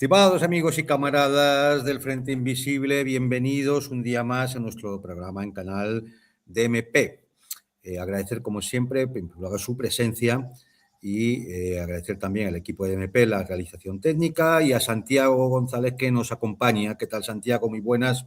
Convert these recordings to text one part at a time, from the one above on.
Estimados amigos y camaradas del Frente Invisible, bienvenidos un día más a nuestro programa en canal DMP. Agradecer, como siempre, en primer lugar, su presencia y agradecer también al equipo de DMP la realización técnica y a Santiago González que nos acompaña. ¿Qué tal, Santiago? Muy buenas.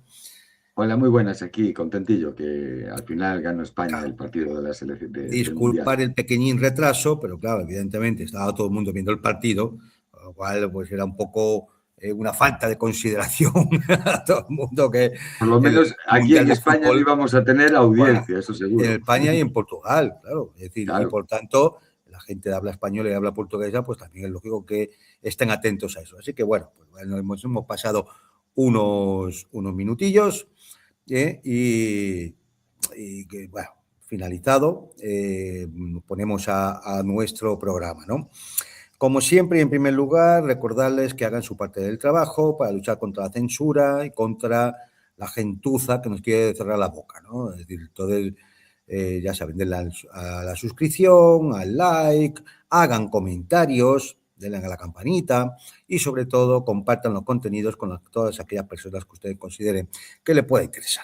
Hola, muy buenas, aquí contentillo que al final ganó España el partido de la selección del Mundial. Disculpar el pequeñín retraso, pero claro, evidentemente estaba todo el mundo viendo el partido, con lo cual pues era un poco una falta de consideración a todo el mundo que Por lo el menos aquí Mundial en de España no Fútbol, íbamos a tener bueno, audiencia, eso en seguro. España y en Portugal, claro, es decir, y Claro, por tanto la gente de habla española y habla portuguesa, pues también es lógico que estén atentos a eso. Así que bueno, pues bueno hemos pasado unos minutillos y que, bueno, finalizado, ponemos a nuestro programa, ¿no? Como siempre, y en primer lugar, recordarles que hagan su parte del trabajo para luchar contra la censura y contra la gentuza que nos quiere cerrar la boca, ¿no? Es decir, ya saben, denle a la suscripción, al like, hagan comentarios, denle a la campanita y, sobre todo, compartan los contenidos con todas aquellas personas que ustedes consideren que le pueda interesar.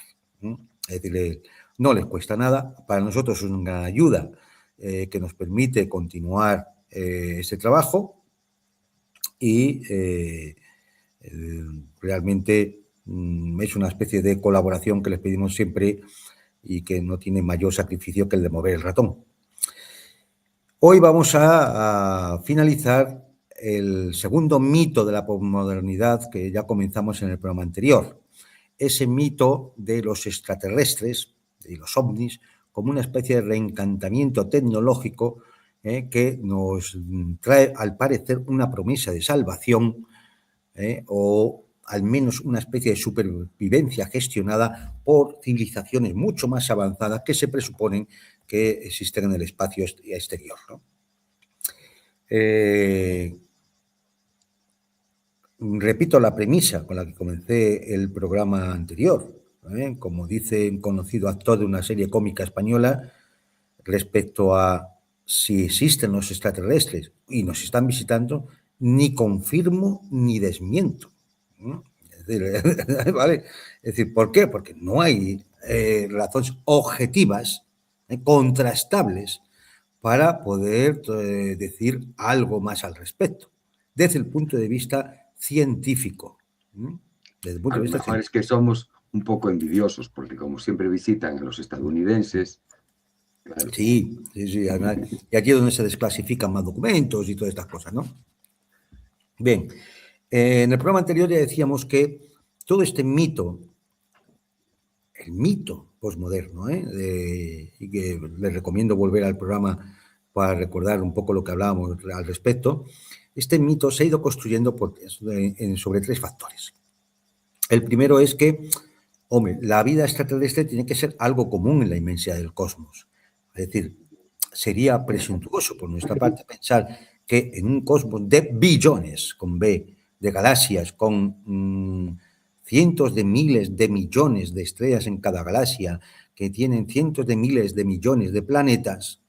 Es decir, no les cuesta nada. Para nosotros es una gran ayuda que nos permite continuar ese trabajo y realmente es una especie de colaboración que les pedimos siempre y que no tiene mayor sacrificio que el de mover el ratón. Hoy vamos a finalizar el segundo mito de la posmodernidad que ya comenzamos en el programa anterior. Ese mito de los extraterrestres y los ovnis como una especie de reencantamiento tecnológico que nos trae, al parecer, una promesa de salvación o al menos una especie de supervivencia gestionada por civilizaciones mucho más avanzadas que se presuponen que existen en el espacio exterior, ¿no? Repito la premisa con la que comencé el programa anterior. Como dice un conocido actor de una serie cómica española, respecto a si existen los extraterrestres y nos están visitando, ni confirmo ni desmiento. Es decir, ¿vale? Es decir, ¿por qué? Porque no hay razones objetivas, contrastables, para poder decir algo más al respecto, desde el punto de vista científico. Desde el a punto de lo vista mejor es científico. que somos un poco envidiosos, porque como siempre visitan a los estadounidenses, claro. Sí, sí, sí. Además, y aquí es donde se desclasifican más documentos y todas estas cosas, ¿no? Bien, en el programa anterior ya decíamos que todo este mito, el mito posmoderno, y que les recomiendo volver al programa para recordar un poco lo que hablábamos al respecto, este mito se ha ido construyendo sobre tres factores. El primero es que, hombre, la vida extraterrestre tiene que ser algo común en la inmensidad del cosmos. Es decir, sería presuntuoso por nuestra parte pensar que en un cosmos de billones, con B, de galaxias, con cientos de miles de millones de estrellas en cada galaxia, que tienen cientos de miles de millones de planetas,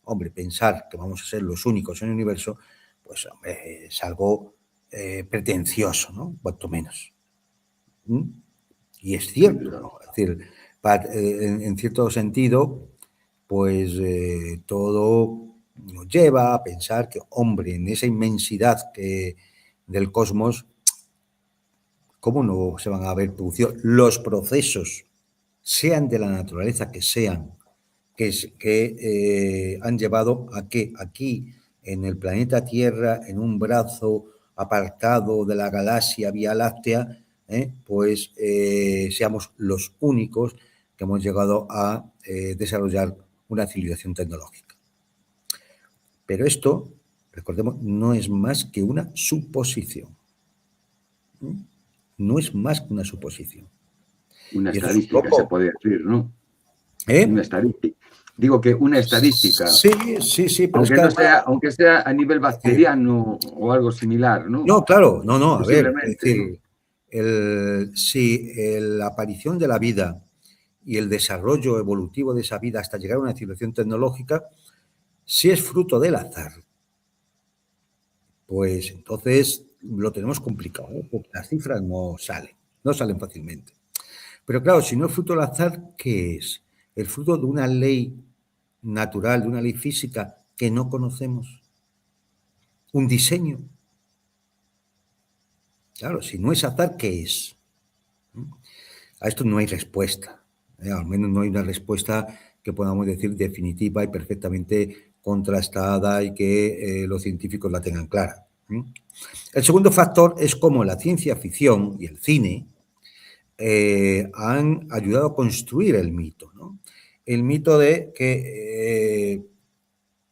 hombre, pensar que vamos a ser los únicos en el universo, pues hombre, es algo pretencioso, ¿no? Cuanto menos. ¿Mm? Y es Sin cierto, duda. ¿no? Es decir, en cierto sentido, pues todo nos lleva a pensar que, hombre, en esa inmensidad del cosmos, ¿cómo no se van a haber producido los procesos, sean de la naturaleza que sean, que han llevado a que aquí, en el planeta Tierra, en un brazo apartado de la galaxia Vía Láctea, pues seamos los únicos que hemos llegado a desarrollar una civilización tecnológica? Pero esto, recordemos, no es más que una suposición. No es más que una suposición. Una Y eso es un estadística, se poco... puede decir, ¿no? Una ¿Eh? estadística. Digo que una estadística, Sí, sí, sí, pero es que además... aunque sea a nivel bacteriano o algo similar, ¿no? No, claro, no, no, a ver, es Posiblemente, ¿no? decir, si la aparición de la vida y el desarrollo evolutivo de esa vida hasta llegar a una civilización tecnológica, si es fruto del azar, pues entonces lo tenemos complicado, porque las cifras no salen fácilmente. Pero claro, si no es fruto del azar, ¿qué es? El fruto de una ley natural, de una ley física que no conocemos. Un diseño. Claro, si no es azar, ¿qué es? A esto no hay respuesta. Al menos no hay una respuesta que podamos decir definitiva y perfectamente contrastada y que los científicos la tengan clara. El segundo factor es cómo la ciencia ficción y el cine han ayudado a construir el mito, ¿no? El mito de que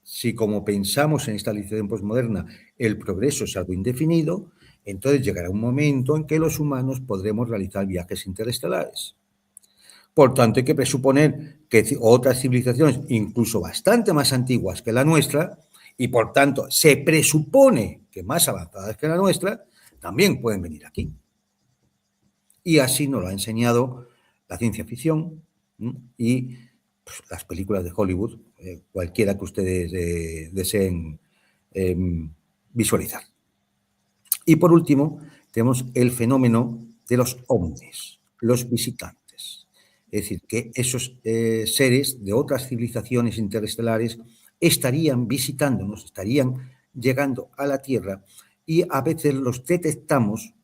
si como pensamos en esta lección postmoderna el progreso es algo indefinido, entonces llegará un momento en que los humanos podremos realizar viajes interestelares. Por tanto, hay que presuponer que otras civilizaciones, incluso bastante más antiguas que la nuestra, y por tanto se presupone que más avanzadas que la nuestra, también pueden venir aquí. Y así nos lo ha enseñado la ciencia ficción y pues, las películas de Hollywood, cualquiera que ustedes deseen visualizar. Y por último, tenemos el fenómeno de los ovnis, los visitantes. Es decir, que esos seres de otras civilizaciones interestelares estarían visitándonos, estarían llegando a la Tierra y a veces los detectamos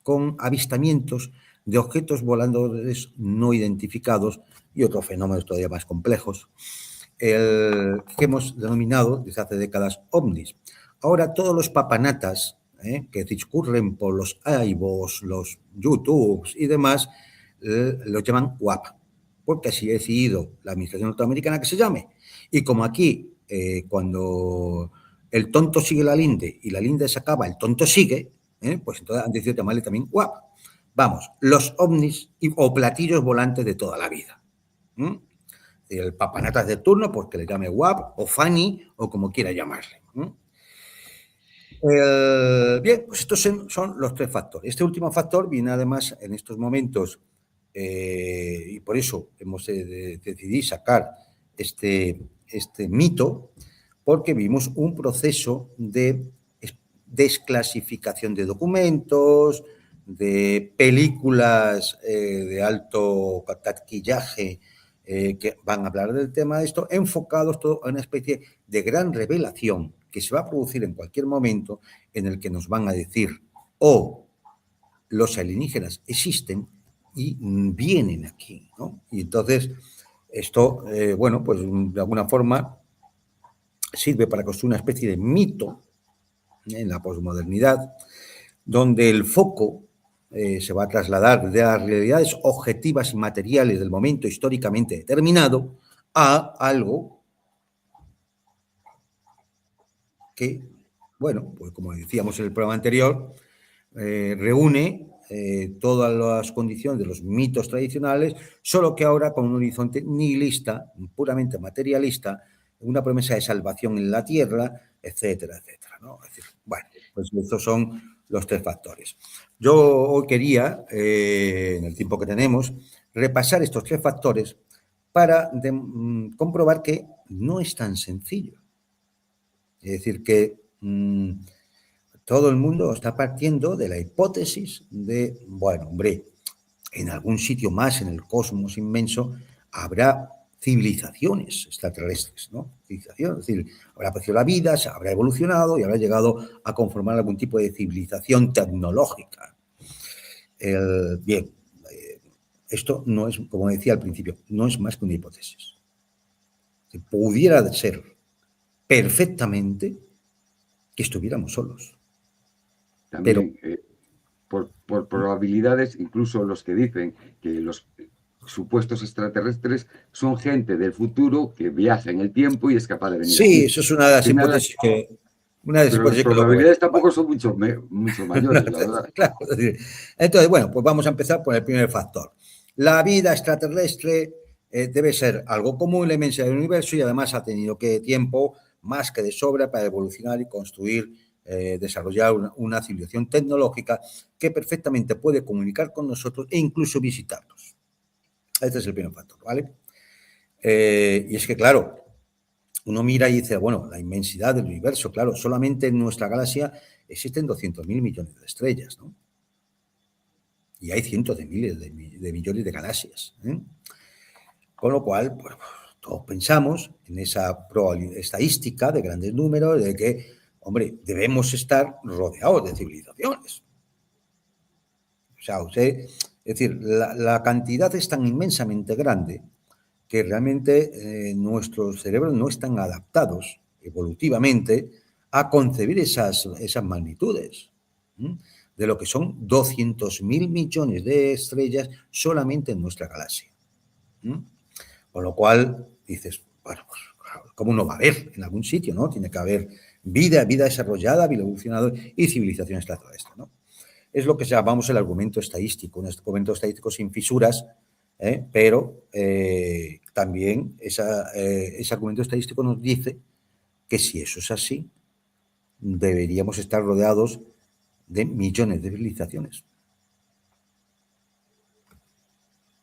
con avistamientos de objetos voladores no identificados y otros fenómenos todavía más complejos, que hemos denominado desde hace décadas ovnis. Ahora todos los papanatas que discurren por los iVoox, los YouTubes y demás, los llaman WAP, porque así ha decidido la administración norteamericana que se llame. Y como aquí, cuando el tonto sigue la linde y la linde se acaba, el tonto sigue, pues entonces han decidido llamarle también WAP. Vamos, los ovnis o platillos volantes de toda la vida. El papanatas de turno, pues que le llame WAP o Fanny o como quiera llamarle. Bien, pues estos son los tres factores. Este último factor viene además en estos momentos y por eso hemos decidido sacar este mito, porque vimos un proceso de desclasificación de documentos, de películas de alto taquillaje que van a hablar del tema de esto, enfocados todo a una especie de gran revelación que se va a producir en cualquier momento en el que nos van a decir los alienígenas existen y vienen aquí, ¿no? Y entonces esto, bueno, pues de alguna forma sirve para construir una especie de mito en la posmodernidad, donde el foco se va a trasladar de las realidades objetivas y materiales del momento históricamente determinado a algo que, bueno, pues como decíamos en el programa anterior, reúne todas las condiciones de los mitos tradicionales, solo que ahora con un horizonte nihilista, puramente materialista, una promesa de salvación en la tierra, etcétera, etcétera, ¿no? Es decir, bueno, pues estos son los tres factores. Yo hoy quería, en el tiempo que tenemos, repasar estos tres factores para comprobar que no es tan sencillo. Es decir, que todo el mundo está partiendo de la hipótesis de, bueno, hombre, en algún sitio más en el cosmos inmenso habrá civilizaciones extraterrestres, ¿no? Civilización, es decir, habrá aparecido la vida, se habrá evolucionado y habrá llegado a conformar algún tipo de civilización tecnológica. Bien, esto no es, como decía al principio, no es más que una hipótesis. Pudiera ser perfectamente que estuviéramos solos. También, por probabilidades, incluso los que dicen que los supuestos extraterrestres son gente del futuro que viaja en el tiempo y es capaz de venir sí, aquí. eso es una de las hipótesis que... Una de las Pero las hipótesis que luego probabilidades tampoco son mucho mayores, la verdad. Claro, entonces, bueno, pues vamos a empezar por el primer factor. La vida extraterrestre debe ser algo común, la inmensidad del universo, y además ha tenido que tiempo más que de sobra para evolucionar y construir, desarrollar una civilización tecnológica que perfectamente puede comunicar con nosotros e incluso visitarnos. Este es el primer factor, ¿vale? Y es que, claro, uno mira y dice, bueno, la inmensidad del universo, claro, solamente en nuestra galaxia existen 200.000 millones de estrellas, ¿no? Y hay cientos de miles de millones de galaxias, ¿eh? Con lo cual, pues, todos pensamos en esa probabilidad estadística de grandes números de que, hombre, debemos estar rodeados de civilizaciones. O sea, es decir, la cantidad es tan inmensamente grande que realmente nuestros cerebros no están adaptados evolutivamente a concebir esas magnitudes, ¿sí? De lo que son 200.000 millones de estrellas solamente en nuestra galaxia, ¿sí? Con lo cual dices, bueno, pues, ¿cómo no va a haber en algún sitio, no? Tiene que haber vida desarrollada, vida evolucionada y civilización extraterrestre, ¿no? Es lo que llamamos el argumento estadístico, un argumento estadístico sin fisuras, pero también ese argumento estadístico nos dice que si eso es así, deberíamos estar rodeados de millones de civilizaciones.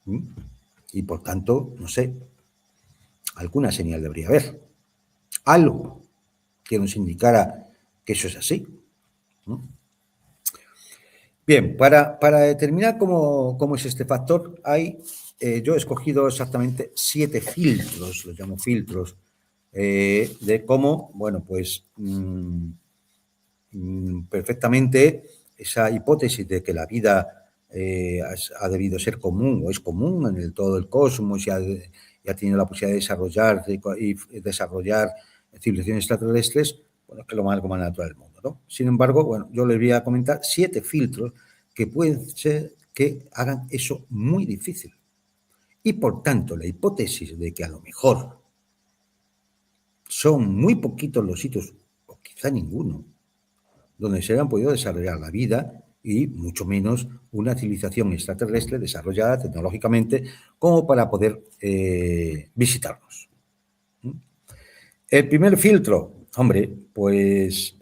¿Mm? Y por tanto, no sé, alguna señal debería haber. Algo que nos indicara que eso es así, ¿no? Bien, para determinar cómo es este factor, yo he escogido exactamente 7 filtros, los llamo filtros, de cómo, bueno, pues perfectamente esa hipótesis de que la vida ha debido ser común o es común en todo el cosmos y ha tenido la posibilidad de desarrollar civilizaciones extraterrestres, bueno, es que lo algo más natural del mundo, ¿no? Sin embargo, bueno, yo les voy a comentar 7 filtros que pueden ser que hagan eso muy difícil. Y por tanto, la hipótesis de que a lo mejor son muy poquitos los sitios, o quizá ninguno, donde se hayan podido desarrollar la vida y mucho menos una civilización extraterrestre desarrollada tecnológicamente como para poder visitarnos. El primer filtro, hombre, pues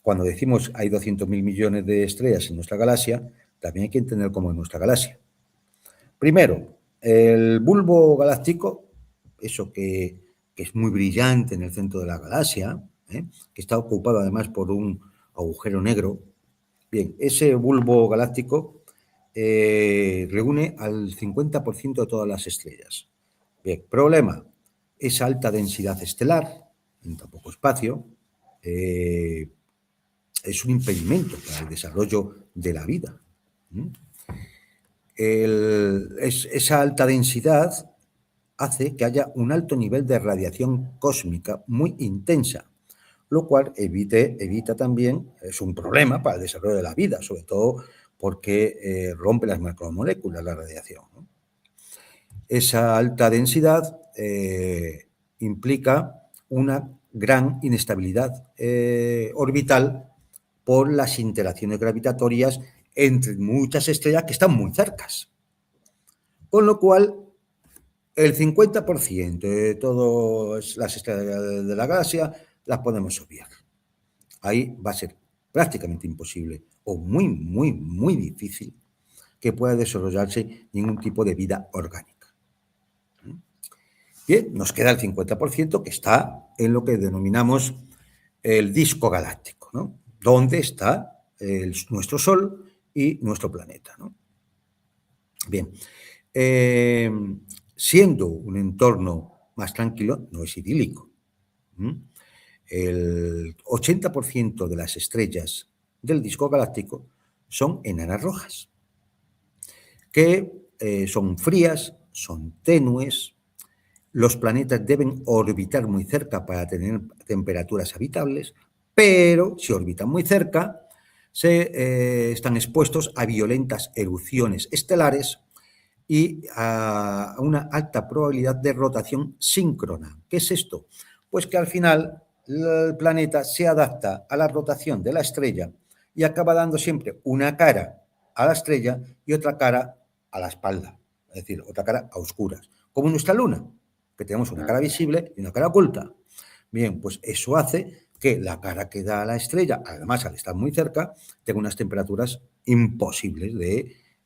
cuando decimos hay 200.000 millones de estrellas en nuestra galaxia, también hay que entender cómo es nuestra galaxia. Primero, el bulbo galáctico, eso que es muy brillante en el centro de la galaxia, que está ocupado además por un agujero negro. Bien, ese bulbo galáctico reúne al 50% de todas las estrellas. Bien, problema, esa alta densidad estelar en tan poco espacio es un impedimento para el desarrollo de la vida. Esa alta densidad hace que haya un alto nivel de radiación cósmica muy intensa, lo cual evita también, es un problema para el desarrollo de la vida, sobre todo porque rompe las macromoléculas la radiación, ¿no? Esa alta densidad implica una gran inestabilidad orbital por las interacciones gravitatorias entre muchas estrellas que están muy cercas. Con lo cual, el 50% de todas las estrellas de la galaxia las podemos obviar. Ahí va a ser prácticamente imposible o muy, muy, muy difícil que pueda desarrollarse ningún tipo de vida orgánica. Bien, nos queda el 50% que está en lo que denominamos el disco galáctico, ¿no? Donde está nuestro Sol y nuestro planeta, ¿no? Bien, siendo un entorno más tranquilo, no es idílico. El 80% de las estrellas del disco galáctico son enanas rojas, que son frías, son tenues. Los planetas deben orbitar muy cerca para tener temperaturas habitables, pero si orbitan muy cerca, están expuestos a violentas erupciones estelares y a una alta probabilidad de rotación síncrona. ¿Qué es esto? Pues que al final el planeta se adapta a la rotación de la estrella y acaba dando siempre una cara a la estrella y otra cara a la espalda, es decir, otra cara a oscuras, como nuestra Luna, que tenemos una cara visible y una cara oculta. Bien, pues eso hace que la cara que da a la estrella, además al estar muy cerca, tenga unas temperaturas imposibles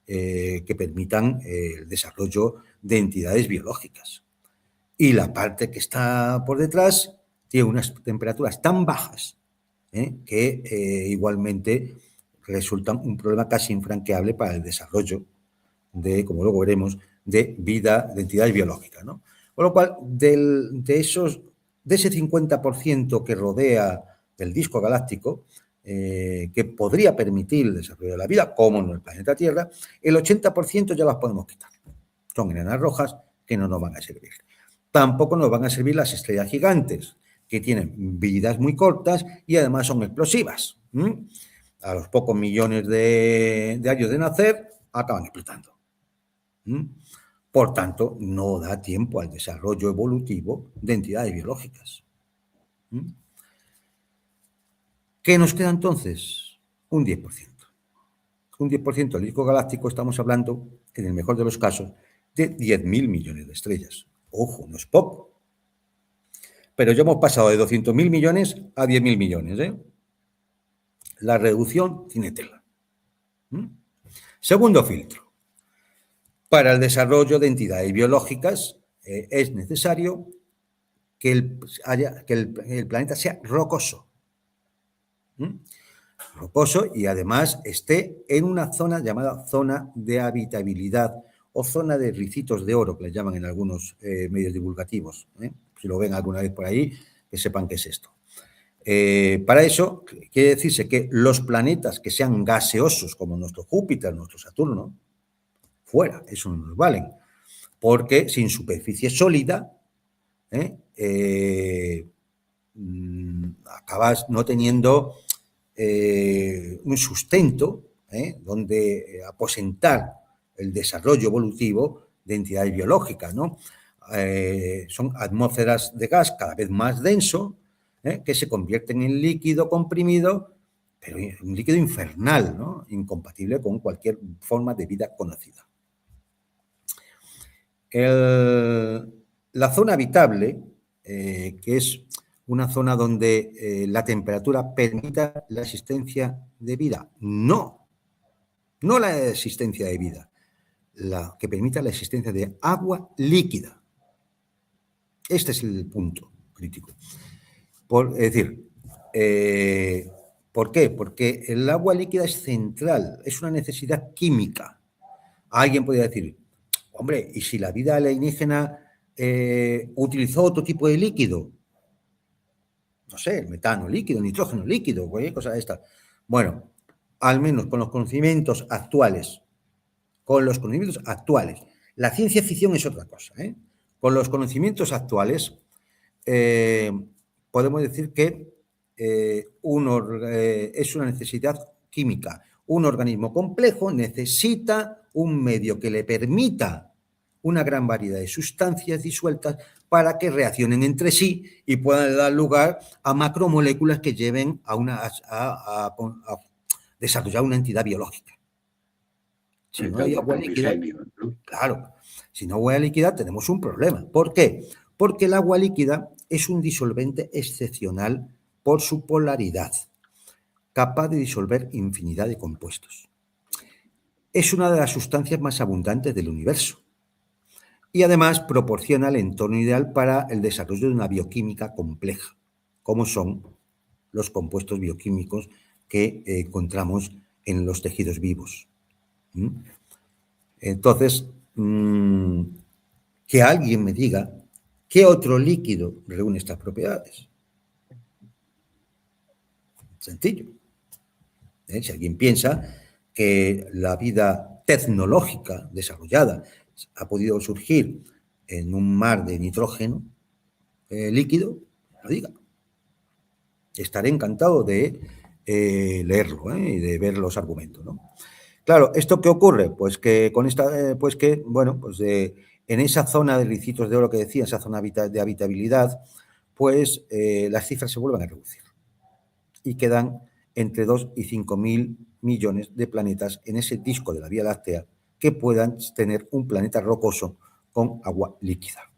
que permitan el desarrollo de entidades biológicas. y la parte que está por detrás tiene unas temperaturas tan bajas que igualmente resultan un problema casi infranqueable para el desarrollo de, como luego veremos, de vida, de entidades biológicas, ¿no? Con lo cual, de ese 50% que rodea el disco galáctico, que podría permitir el desarrollo de la vida, como en el planeta Tierra, el 80% ya las podemos quitar. Son enanas rojas que no nos van a servir. Tampoco nos van a servir las estrellas gigantes, que tienen vidas muy cortas y además son explosivas. A los pocos millones de años de nacer, acaban explotando. Por tanto, no da tiempo al desarrollo evolutivo de entidades biológicas. ¿Qué nos queda entonces? Un 10%. Un 10% del disco galáctico, estamos hablando, en el mejor de los casos, de 10.000 millones de estrellas. Ojo, no es poco. Pero ya hemos pasado de 200.000 millones a 10.000 millones. La reducción tiene tela. Segundo filtro. Para el desarrollo de entidades biológicas es necesario que el planeta sea rocoso. Rocoso y además esté en una zona llamada zona de habitabilidad o zona de ricitos de oro, que le llaman en algunos medios divulgativos. Si lo ven alguna vez por ahí, que sepan qué es esto. Para eso, quiere decirse que los planetas que sean gaseosos, como nuestro Júpiter, nuestro Saturno, fuera, eso no nos valen, porque sin superficie sólida acabas no teniendo un sustento donde aposentar el desarrollo evolutivo de entidades biológicas, ¿no? Son atmósferas de gas cada vez más denso, que se convierten en líquido comprimido, pero un líquido infernal, ¿no? Incompatible con cualquier forma de vida conocida. La zona habitable, que es una zona donde la temperatura permita la existencia de vida. No la existencia de vida, la que permita la existencia de agua líquida. Este es el punto crítico. Es decir, ¿por qué? Porque el agua líquida es central, es una necesidad química. Alguien podría decir, hombre, ¿y si la vida alienígena utilizó otro tipo de líquido? No sé, el metano líquido, nitrógeno líquido, cualquier cosa de esta. Bueno, al menos con los conocimientos actuales, la ciencia ficción es otra cosa, con los conocimientos actuales podemos decir que es una necesidad química. Un organismo complejo necesita un medio que le permita una gran variedad de sustancias disueltas para que reaccionen entre sí y puedan dar lugar a macromoléculas que lleven a desarrollar una entidad biológica. Si no hay agua líquida, claro, si no hay agua líquida tenemos un problema. ¿Por qué? Porque el agua líquida es un disolvente excepcional por su polaridad, capaz de disolver infinidad de compuestos. Es una de las sustancias más abundantes del universo y además proporciona el entorno ideal para el desarrollo de una bioquímica compleja, como son los compuestos bioquímicos que encontramos en los tejidos vivos. Entonces, que alguien me diga qué otro líquido reúne estas propiedades. Sencillo. Si alguien piensa que la vida tecnológica desarrollada ha podido surgir en un mar de nitrógeno líquido, lo diga. Estaré encantado de leerlo y de ver los argumentos, ¿no? Claro, ¿esto qué ocurre? Pues que con esta, en esa zona de ricitos de oro que decía, esa zona de habitabilidad, pues las cifras se vuelven a reducir y quedan entre 2 y 5.000 millones de planetas en ese disco de la Vía Láctea que puedan tener un planeta rocoso con agua líquida.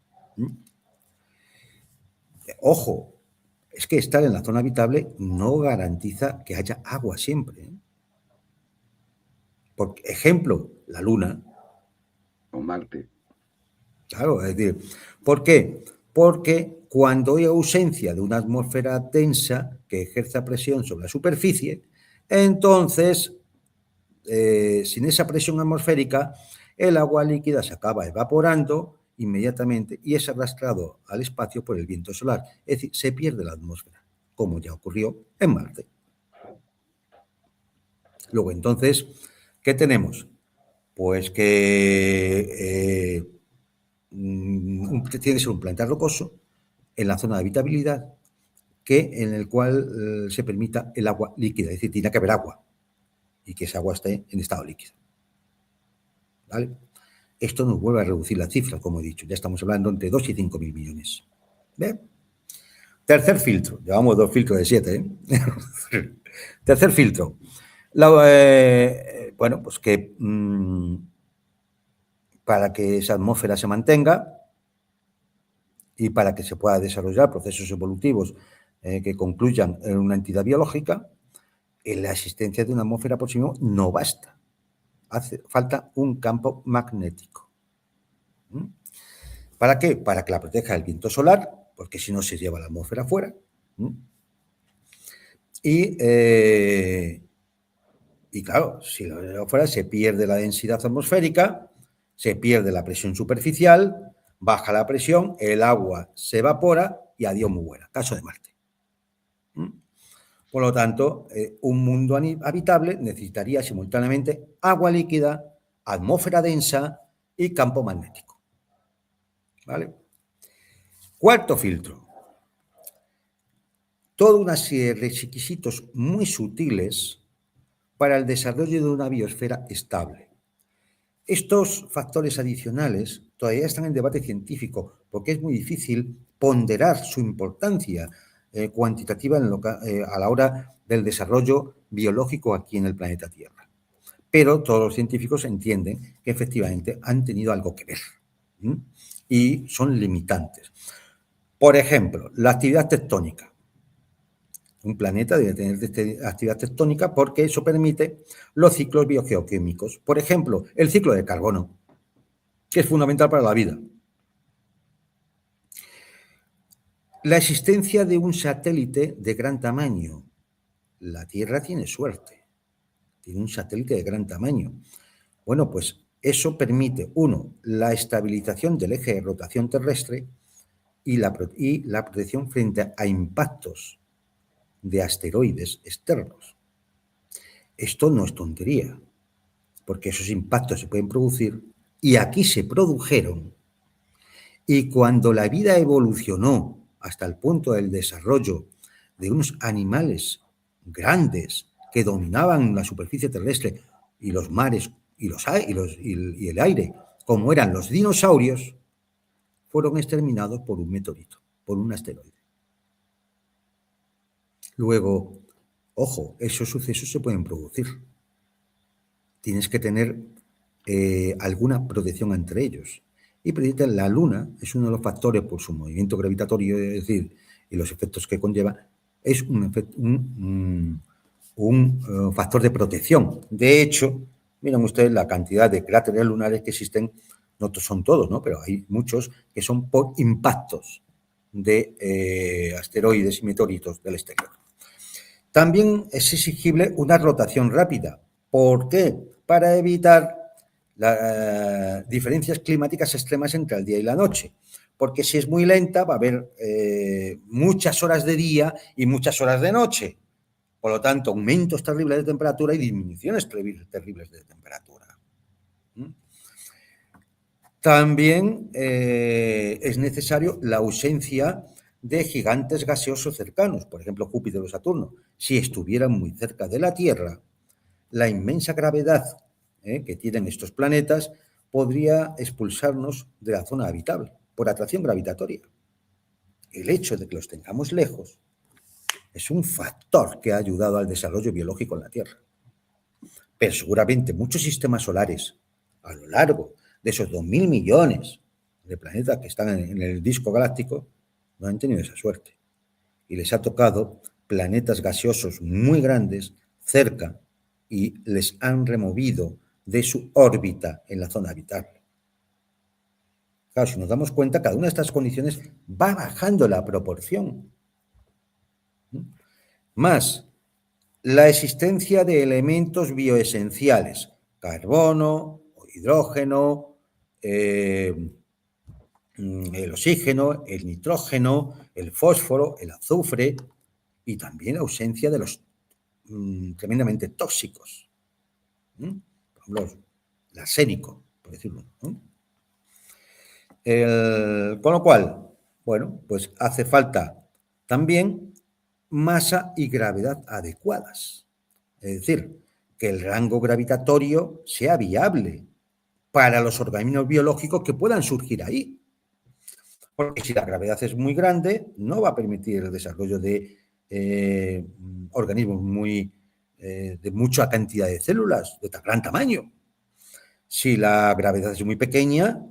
Ojo, es que estar en la zona habitable no garantiza que haya agua siempre. Por ejemplo, la Luna. O Marte. Claro, es decir, ¿por qué? Porque cuando hay ausencia de una atmósfera densa que ejerza presión sobre la superficie, entonces, sin esa presión atmosférica, el agua líquida se acaba evaporando inmediatamente y es arrastrado al espacio por el viento solar. Es decir, se pierde la atmósfera, como ya ocurrió en Marte. Luego, entonces, ¿qué tenemos? Pues que tiene que ser un planeta rocoso en la zona de habitabilidad en el cual se permita el agua líquida, es decir, tiene que haber agua y que esa agua esté en estado líquido. ¿Vale? Esto nos vuelve a reducir la cifra, como he dicho, ya estamos hablando entre 2 y 5.000 millones. ¿Ve? Tercer filtro, llevamos 2 filtros de 7, ¿eh? Tercer filtro. Bueno, pues que para que esa atmósfera se mantenga y para que se pueda desarrollar procesos evolutivos que concluyan en una entidad biológica, la existencia de una atmósfera por sí mismo no basta. Hace falta un campo magnético. ¿Para qué? Para que la proteja el viento solar, porque si no se lleva la atmósfera fuera. Y claro, si lo lleva fuera se pierde la densidad atmosférica, se pierde la presión superficial, baja la presión, el agua se evapora y adiós muy buena. Caso de Marte. Por lo tanto, un mundo habitable necesitaría simultáneamente agua líquida, atmósfera densa y campo magnético. ¿Vale? Cuarto filtro. Toda una serie de requisitos muy sutiles para el desarrollo de una biosfera estable. Estos factores adicionales todavía están en debate científico porque es muy difícil ponderar su importancia cuantitativa a la hora del desarrollo biológico aquí en el planeta Tierra. Pero todos los científicos entienden que efectivamente han tenido algo que ver y son limitantes. Por ejemplo, la actividad tectónica. Un planeta debe tener actividad tectónica porque eso permite los ciclos biogeoquímicos. Por ejemplo, el ciclo de carbono, que es fundamental para la vida. La existencia de un satélite de gran tamaño. La Tierra tiene suerte. Tiene un satélite de gran tamaño. Bueno, pues eso permite, uno, la estabilización del eje de rotación terrestre y la protección frente a impactos de asteroides externos. Esto no es tontería, porque esos impactos se pueden producir y aquí se produjeron. Y cuando la vida evolucionó hasta el punto del desarrollo de unos animales grandes que dominaban la superficie terrestre y los mares y el aire, como eran los dinosaurios, fueron exterminados por un meteorito, por un asteroide. Luego, ojo, esos sucesos se pueden producir. Tienes que tener alguna protección entre ellos. Y precisamente la Luna es uno de los factores por su movimiento gravitatorio, es decir, y los efectos que conlleva, es un factor de protección. De hecho, miren ustedes la cantidad de cráteres lunares que existen, no son todos, ¿no? Pero hay muchos que son por impactos de asteroides y meteoritos del exterior. También es exigible una rotación rápida. ¿Por qué? Para evitar las diferencias climáticas extremas entre el día y la noche. Porque si es muy lenta va a haber muchas horas de día y muchas horas de noche. Por lo tanto, aumentos terribles de temperatura y disminuciones terribles de temperatura. También es necesario la ausencia de gigantes gaseosos cercanos, por ejemplo, Júpiter o Saturno. Si estuvieran muy cerca de la Tierra, la inmensa gravedad que tienen estos planetas podría expulsarnos de la zona habitable por atracción gravitatoria. El hecho de que los tengamos lejos es un factor que ha ayudado al desarrollo biológico en la Tierra. Pero seguramente muchos sistemas solares, a lo largo de esos 2.000 millones de planetas que están en el disco galáctico, no han tenido esa suerte. Y les ha tocado planetas gaseosos muy grandes cerca y les han removido de su órbita en la zona habitable. Claro, si nos damos cuenta, cada una de estas condiciones va bajando la proporción. Más la existencia de elementos bioesenciales, carbono, hidrógeno, el oxígeno, el nitrógeno, el fósforo, el azufre y también ausencia de los tremendamente tóxicos. Por ejemplo, el arsénico, por decirlo. Con lo cual, bueno, pues hace falta también masa y gravedad adecuadas. Es decir, que el rango gravitatorio sea viable para los organismos biológicos que puedan surgir ahí. Porque si la gravedad es muy grande, no va a permitir el desarrollo de organismos de mucha cantidad de células, de gran tamaño. Si la gravedad es muy pequeña,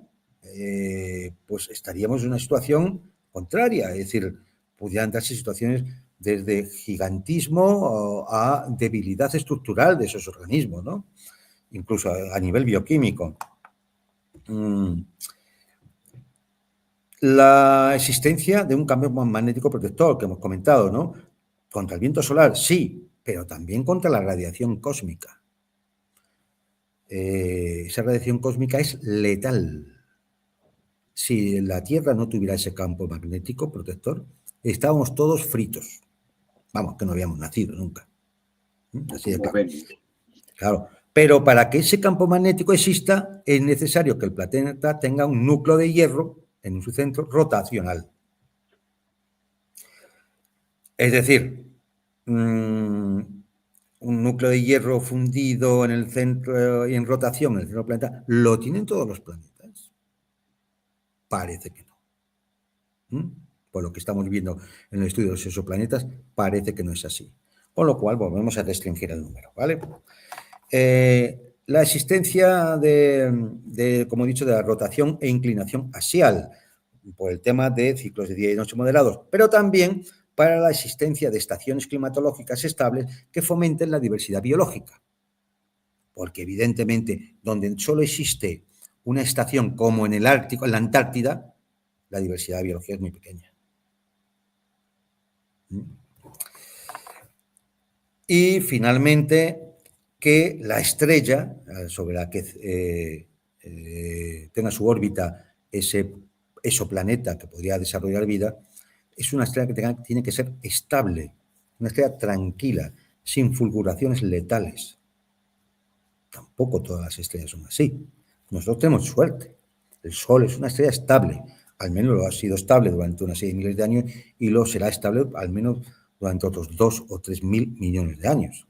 pues estaríamos en una situación contraria, es decir, pudieran darse situaciones desde gigantismo a debilidad estructural de esos organismos, ¿no? Incluso a nivel bioquímico. La existencia de un campo magnético protector que hemos comentado, ¿no? Contra el viento solar, sí, pero también contra la radiación cósmica. Esa radiación cósmica es letal. Si la Tierra no tuviera ese campo magnético protector, estábamos todos fritos. Vamos, que no habíamos nacido nunca. Así de claro. Claro. Pero para que ese campo magnético exista, es necesario que el planeta tenga un núcleo de hierro en su centro rotacional. Es decir, un núcleo de hierro fundido en el centro y en rotación en el centro del planeta, ¿lo tienen todos los planetas? Parece que no. Por lo que estamos viendo en el estudio de los exoplanetas, parece que no es así. Con lo cual, volvemos a restringir el número, ¿vale? La existencia como he dicho, de la rotación e inclinación axial, por el tema de ciclos de día y noche moderados, pero también para la existencia de estaciones climatológicas estables que fomenten la diversidad biológica. Porque evidentemente, donde solo existe una estación como en el Ártico, en la Antártida, la diversidad biológica es muy pequeña. Y finalmente, que la estrella sobre la que tenga su órbita ese exoplaneta que podría desarrollar vida, es una estrella que tiene que ser estable, una estrella tranquila, sin fulguraciones letales. Tampoco todas las estrellas son así. Nosotros tenemos suerte. El Sol es una estrella estable, al menos lo ha sido estable durante una serie de miles de años y lo será estable al menos durante otros 2 o 3 mil millones de años.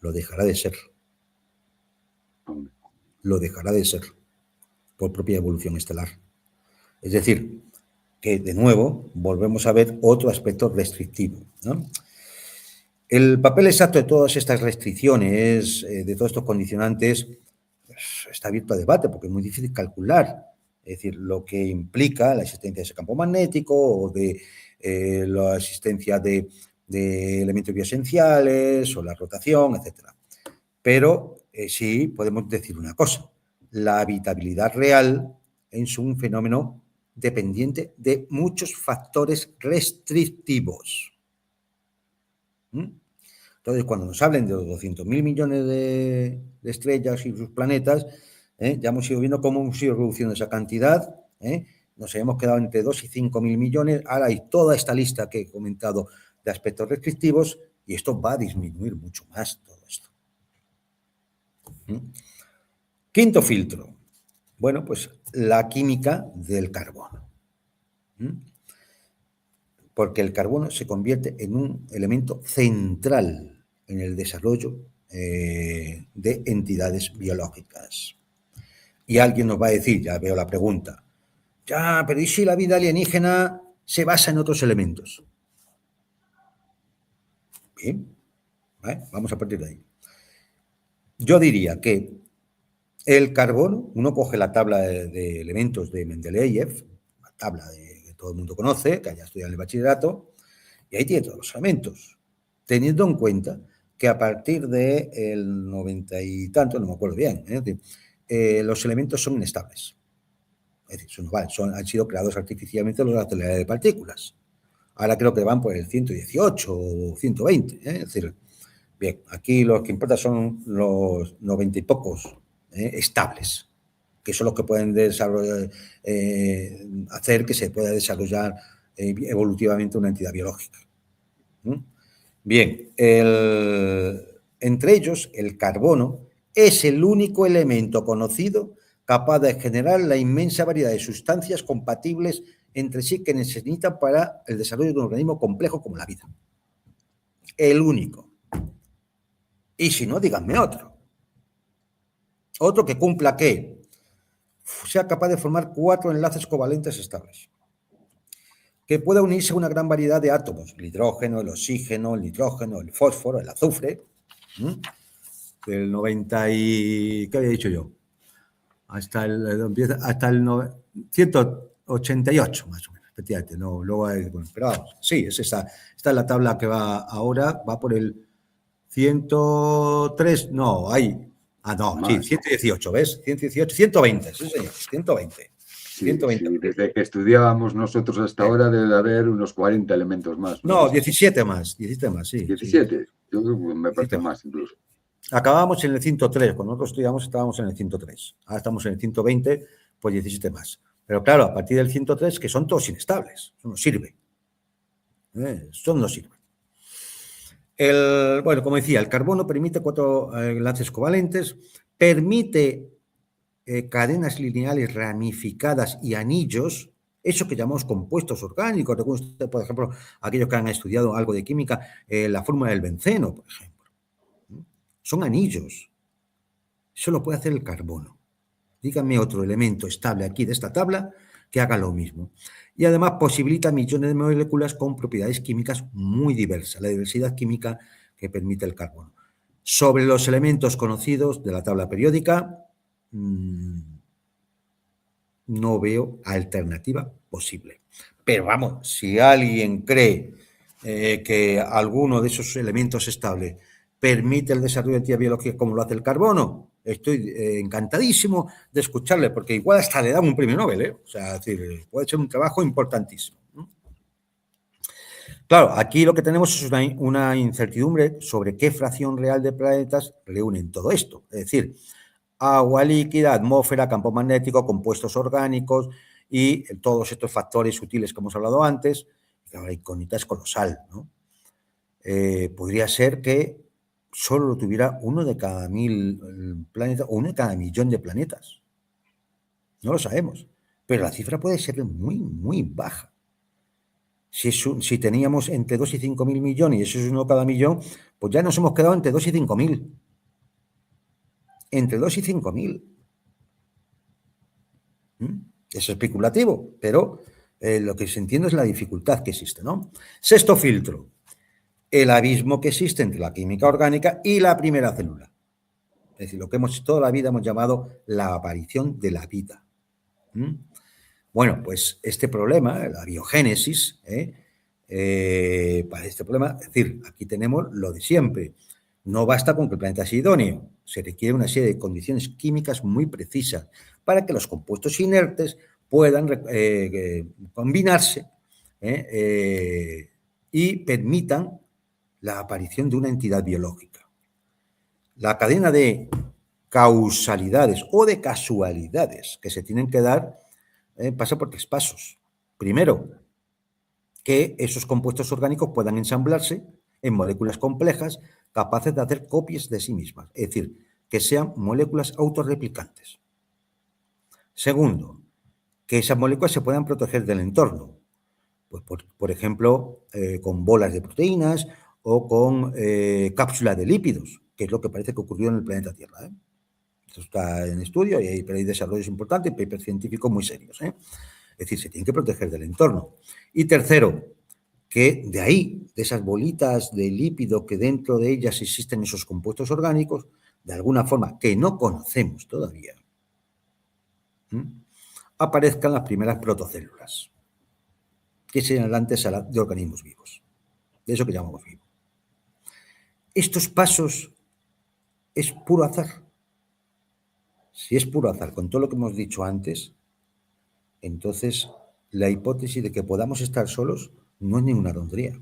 Lo dejará de ser. Lo dejará de ser por propia evolución estelar. Es decir, que de nuevo volvemos a ver otro aspecto restrictivo, ¿no? El papel exacto de todas estas restricciones, de todos estos condicionantes, pues, está abierto a debate porque es muy difícil calcular. Es decir, lo que implica la existencia de ese campo magnético o de la existencia de elementos bioesenciales o la rotación, etc. Pero sí podemos decir una cosa. La habitabilidad real es un fenómeno dependiente de muchos factores restrictivos. Entonces, cuando nos hablen de los 200.000 millones de estrellas y sus planetas, ya hemos ido viendo cómo hemos ido reduciendo esa cantidad. Nos habíamos quedado entre 2 y 5.000 millones. Ahora hay toda esta lista que he comentado de aspectos restrictivos y esto va a disminuir mucho más todo esto. Quinto filtro. Bueno, pues la química del carbono. Porque el carbono se convierte en un elemento central en el desarrollo de entidades biológicas. Y alguien nos va a decir, ya veo la pregunta, ya, pero ¿y si la vida alienígena se basa en otros elementos? Bien, ¿vale? Vamos a partir de ahí. Yo diría que el carbono, uno coge la tabla de elementos de Mendeleev, la tabla que todo el mundo conoce, que haya estudiado en el bachillerato, y ahí tiene todos los elementos, teniendo en cuenta que a partir del 90 y tanto, no me acuerdo bien, los elementos son inestables. Es decir, eso no vale, han sido creados artificialmente los de aceleradores de partículas. Ahora creo que van por el 118 o 120. Es decir, bien, aquí lo que importa son los 90 y pocos estables, que son los que pueden desarrollar, hacer que se pueda desarrollar evolutivamente una entidad biológica. Bien, entre ellos, el carbono es el único elemento conocido capaz de generar la inmensa variedad de sustancias compatibles entre sí que necesitan para el desarrollo de un organismo complejo como la vida. El único. Y si no, díganme otro. Otro que cumpla que sea capaz de formar 4 enlaces covalentes estables, que pueda unirse a una gran variedad de átomos, el hidrógeno, el oxígeno, el nitrógeno, el fósforo, el azufre, del 90 y... ¿qué había dicho yo? Hasta el 188, más o menos, efectivamente. No, luego hay, bueno, pero vamos, sí, es esta es la tabla que va ahora, va por el 103, no, hay... Ah, no, más. Sí, 118, ¿ves? 118, 120, sí, señor, 120. Sí, 120. Sí, desde que estudiábamos nosotros hasta ahora debe haber unos 40 elementos más. No, 17 más, sí. 17, sí. Yo creo que me parece más incluso. Acabábamos en el 103, cuando nosotros estudiamos estábamos en el 103, ahora estamos en el 120, pues 17 más. Pero claro, a partir del 103, que son todos inestables, eso no sirve. Eso no sirve. Bueno, como decía, el carbono permite 4 enlaces covalentes, permite cadenas lineales ramificadas y anillos, eso que llamamos compuestos orgánicos. Recuerden ustedes, por ejemplo, aquellos que han estudiado algo de química, la fórmula del benceno, por ejemplo. Son anillos. Eso lo puede hacer el carbono. Díganme otro elemento estable aquí de esta tabla que haga lo mismo. Y además posibilita millones de moléculas con propiedades químicas muy diversas, la diversidad química que permite el carbono. Sobre los elementos conocidos de la tabla periódica, no veo alternativa posible. Pero vamos, si alguien cree que alguno de esos elementos estables permite el desarrollo de entidad biológica como lo hace el carbono, estoy encantadísimo de escucharle, porque igual hasta le dan un premio Nobel, ¿eh? O sea, es decir, puede ser un trabajo importantísimo, ¿no? Claro, aquí lo que tenemos es una incertidumbre sobre qué fracción real de planetas reúnen todo esto. Es decir, agua líquida, atmósfera, campo magnético, compuestos orgánicos y todos estos factores sutiles que hemos hablado antes. La incógnita es colosal, ¿no? Podría ser que solo lo tuviera uno de cada 1000 planetas o uno de cada millón de planetas. No lo sabemos, pero la cifra puede ser muy, muy baja. Si teníamos entre 2 y 5.000 millones y eso es uno cada millón, pues ya nos hemos quedado entre 2 y 5.000. Entre 2 y 5.000. Es especulativo, pero lo que se entiende es la dificultad que existe, ¿no? Sexto filtro, el abismo que existe entre la química orgánica y la primera célula. Es decir, lo que toda la vida hemos llamado la aparición de la vida. Bueno, pues este problema, la biogénesis, para este problema, es decir, aquí tenemos lo de siempre. No basta con que el planeta sea idóneo, se requiere una serie de condiciones químicas muy precisas para que los compuestos inertes puedan combinarse y permitan la aparición de una entidad biológica. La cadena de causalidades o de casualidades que se tienen que dar pasa por 3 pasos. Primero, que esos compuestos orgánicos puedan ensamblarse en moléculas complejas capaces de hacer copias de sí mismas, es decir, que sean moléculas autorreplicantes. Segundo, que esas moléculas se puedan proteger del entorno, pues por ejemplo, con bolas de proteínas o con cápsulas de lípidos, que es lo que parece que ocurrió en el planeta Tierra. Esto está en estudio y hay desarrollos importantes, papers científicos muy serios. Es decir, se tienen que proteger del entorno. Y tercero, que de ahí, de esas bolitas de lípido que dentro de ellas existen esos compuestos orgánicos, de alguna forma que no conocemos todavía, aparezcan las primeras protocélulas, que serían la antesala de organismos vivos, de eso que llamamos vivo. Estos pasos es puro azar. Si es puro azar, con todo lo que hemos dicho antes, entonces la hipótesis de que podamos estar solos no es ninguna tontería.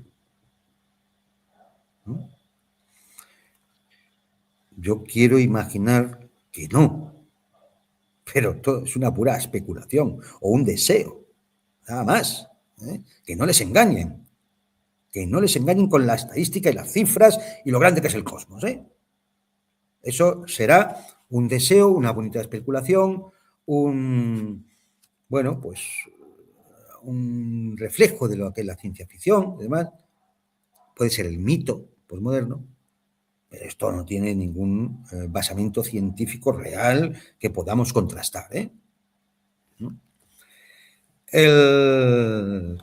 ¿No? Yo quiero imaginar que no, pero todo es una pura especulación o un deseo, nada más. Que no les engañen, con la estadística y las cifras y lo grande que es el cosmos. Eso será un deseo, una bonita especulación, bueno, pues un reflejo de lo que es la ciencia ficción, además, puede ser el mito postmoderno, pero esto no tiene ningún basamento científico real que podamos contrastar.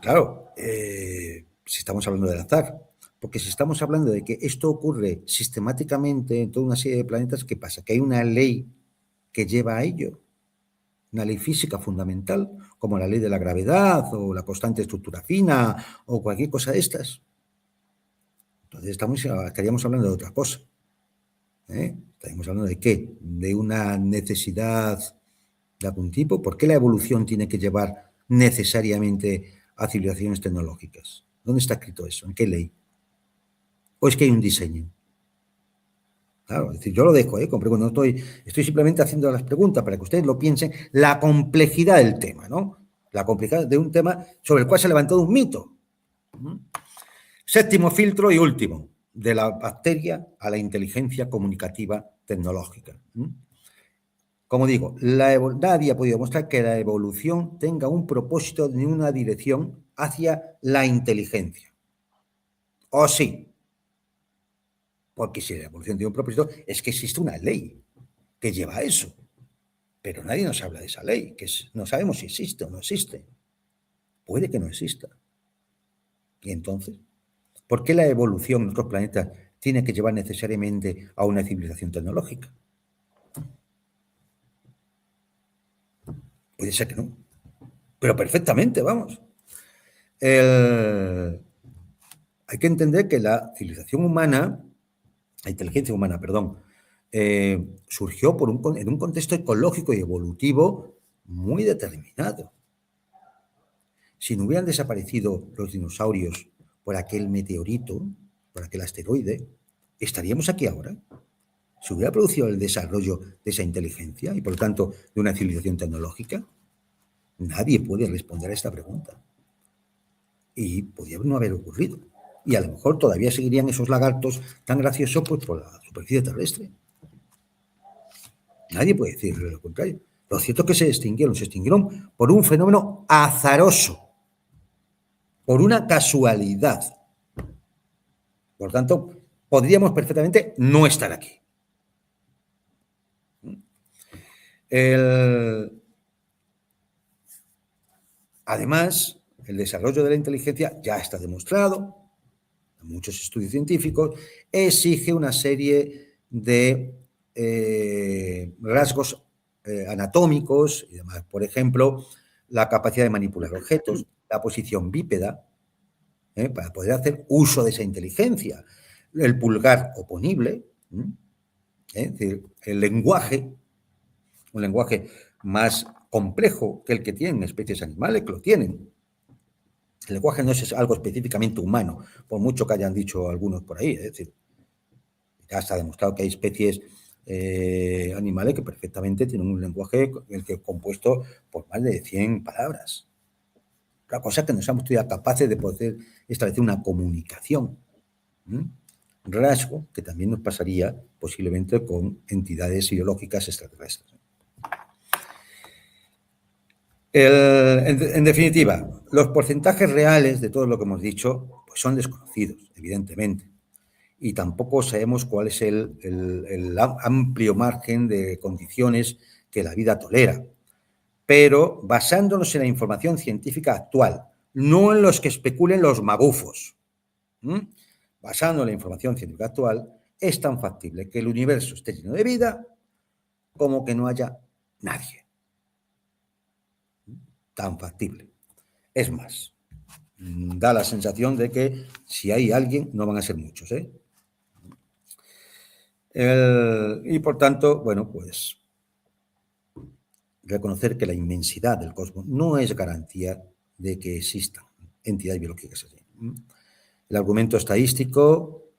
Claro, si estamos hablando del azar, porque si estamos hablando de que esto ocurre sistemáticamente en toda una serie de planetas, ¿qué pasa? Que hay una ley que lleva a ello, una ley física fundamental, como la ley de la gravedad o la constante estructura fina o cualquier cosa de estas. Entonces estaríamos hablando de otra cosa. Estaríamos hablando de qué, de una necesidad de algún tipo. ¿Por qué la evolución tiene que llevar necesariamente a civilizaciones tecnológicas? ¿Dónde está escrito eso? ¿En qué ley? ¿O es que hay un diseño? Claro, es decir, yo lo dejo, comprendo, no estoy simplemente haciendo las preguntas para que ustedes lo piensen, la complejidad del tema, ¿no? La complejidad de un tema sobre el cual se ha levantado un mito. Séptimo filtro y último, de la bacteria a la inteligencia comunicativa tecnológica. Como digo, nadie ha podido demostrar que la evolución tenga un propósito ni una dirección hacia la inteligencia. ¿O sí? Porque si la evolución tiene un propósito, es que existe una ley que lleva a eso. Pero nadie nos habla de esa ley, no sabemos si existe o no existe. Puede que no exista. ¿Y entonces? ¿Por qué la evolución en otros planetas tiene que llevar necesariamente a una civilización tecnológica? Puede ser que no. Pero perfectamente, vamos. Hay que entender que la civilización humana, la inteligencia humana, perdón, surgió en un contexto ecológico y evolutivo muy determinado. Si no hubieran desaparecido los dinosaurios por aquel meteorito, por aquel asteroide, ¿estaríamos aquí ahora? ¿Se hubiera producido el desarrollo de esa inteligencia y, por lo tanto, de una civilización tecnológica? Nadie puede responder a esta pregunta. Y podría no haber ocurrido. Y a lo mejor todavía seguirían esos lagartos tan graciosos pues, por la superficie terrestre. Nadie puede decir lo contrario. Lo cierto es que se extinguieron por un fenómeno azaroso, por una casualidad. Por tanto, podríamos perfectamente no estar aquí. Además, el desarrollo de la inteligencia ya está demostrado, en muchos estudios científicos, exige una serie de rasgos anatómicos y demás. Por ejemplo, la capacidad de manipular objetos, la posición bípeda, para poder hacer uso de esa inteligencia, el pulgar oponible, es decir, el lenguaje, un lenguaje más complejo que el que tienen especies animales, que lo tienen. El lenguaje no es algo específicamente humano, por mucho que hayan dicho algunos por ahí. Es decir, ya se ha demostrado que hay especies animales que perfectamente tienen un lenguaje compuesto por más de 100 palabras. La cosa es que no seamos todavía capaces de poder establecer una comunicación. Rasgo que también nos pasaría posiblemente con entidades ideológicas extraterrestres. En definitiva, los porcentajes reales de todo lo que hemos dicho pues son desconocidos, evidentemente, y tampoco sabemos cuál es el amplio margen de condiciones que la vida tolera. Pero basándonos en la información científica actual, no en los que especulen los magufos, basándonos en la información científica actual, es tan factible que el universo esté lleno de vida como que no haya nadie. Tan factible. Es más, da la sensación de que si hay alguien, no van a ser muchos. Y por tanto, bueno, pues reconocer que la inmensidad del cosmos no es garantía de que existan entidades biológicas así. El argumento estadístico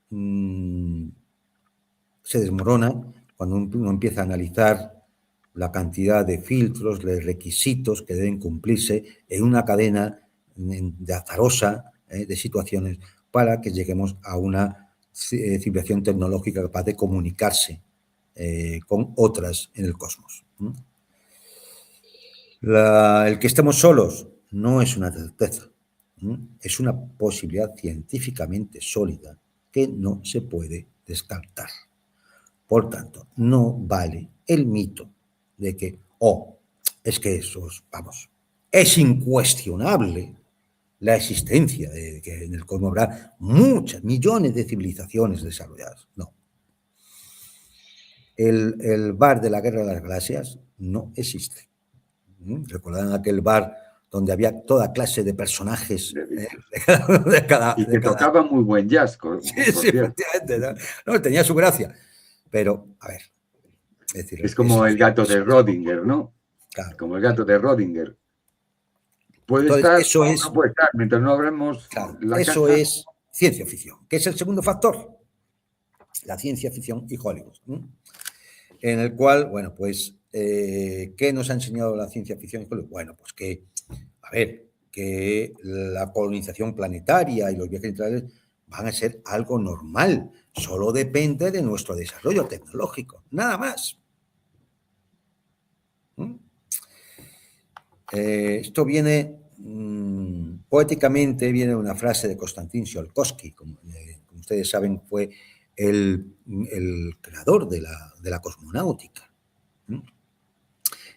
se desmorona cuando uno empieza a analizar la cantidad de filtros, de requisitos que deben cumplirse en una cadena de azarosa de situaciones para que lleguemos a una civilización tecnológica capaz de comunicarse con otras en el cosmos. El que estemos solos no es una certeza, es una posibilidad científicamente sólida que no se puede descartar. Por tanto, no vale el mito de que, es que eso, vamos, es incuestionable la existencia de que en el cosmos habrá muchas, millones de civilizaciones desarrolladas. No. El bar de la Guerra de las Galaxias no existe. ¿Recordarán aquel bar donde había toda clase de personajes de cada... Y que tocaba muy buen jazz. Sí, efectivamente. No, tenía su gracia. Pero, a ver. Es como el gato de Rödinger, ¿no? Claro. Como el gato de Rödinger. Puede estar, eso es, no puede estar, mientras no abramos la eso caja. Es ciencia ficción, que es el segundo factor. La ciencia ficción y Hollywood. En el cual, bueno, pues, ¿qué nos ha enseñado la ciencia ficción y Hollywood? Bueno, pues que, a ver, que la colonización planetaria y los viajes integrales van a ser algo normal. Solo depende de nuestro desarrollo tecnológico, nada más. Esto viene, poéticamente, viene una frase de Konstantin Tsiolkovsky, como ustedes saben, fue el creador de la cosmonáutica.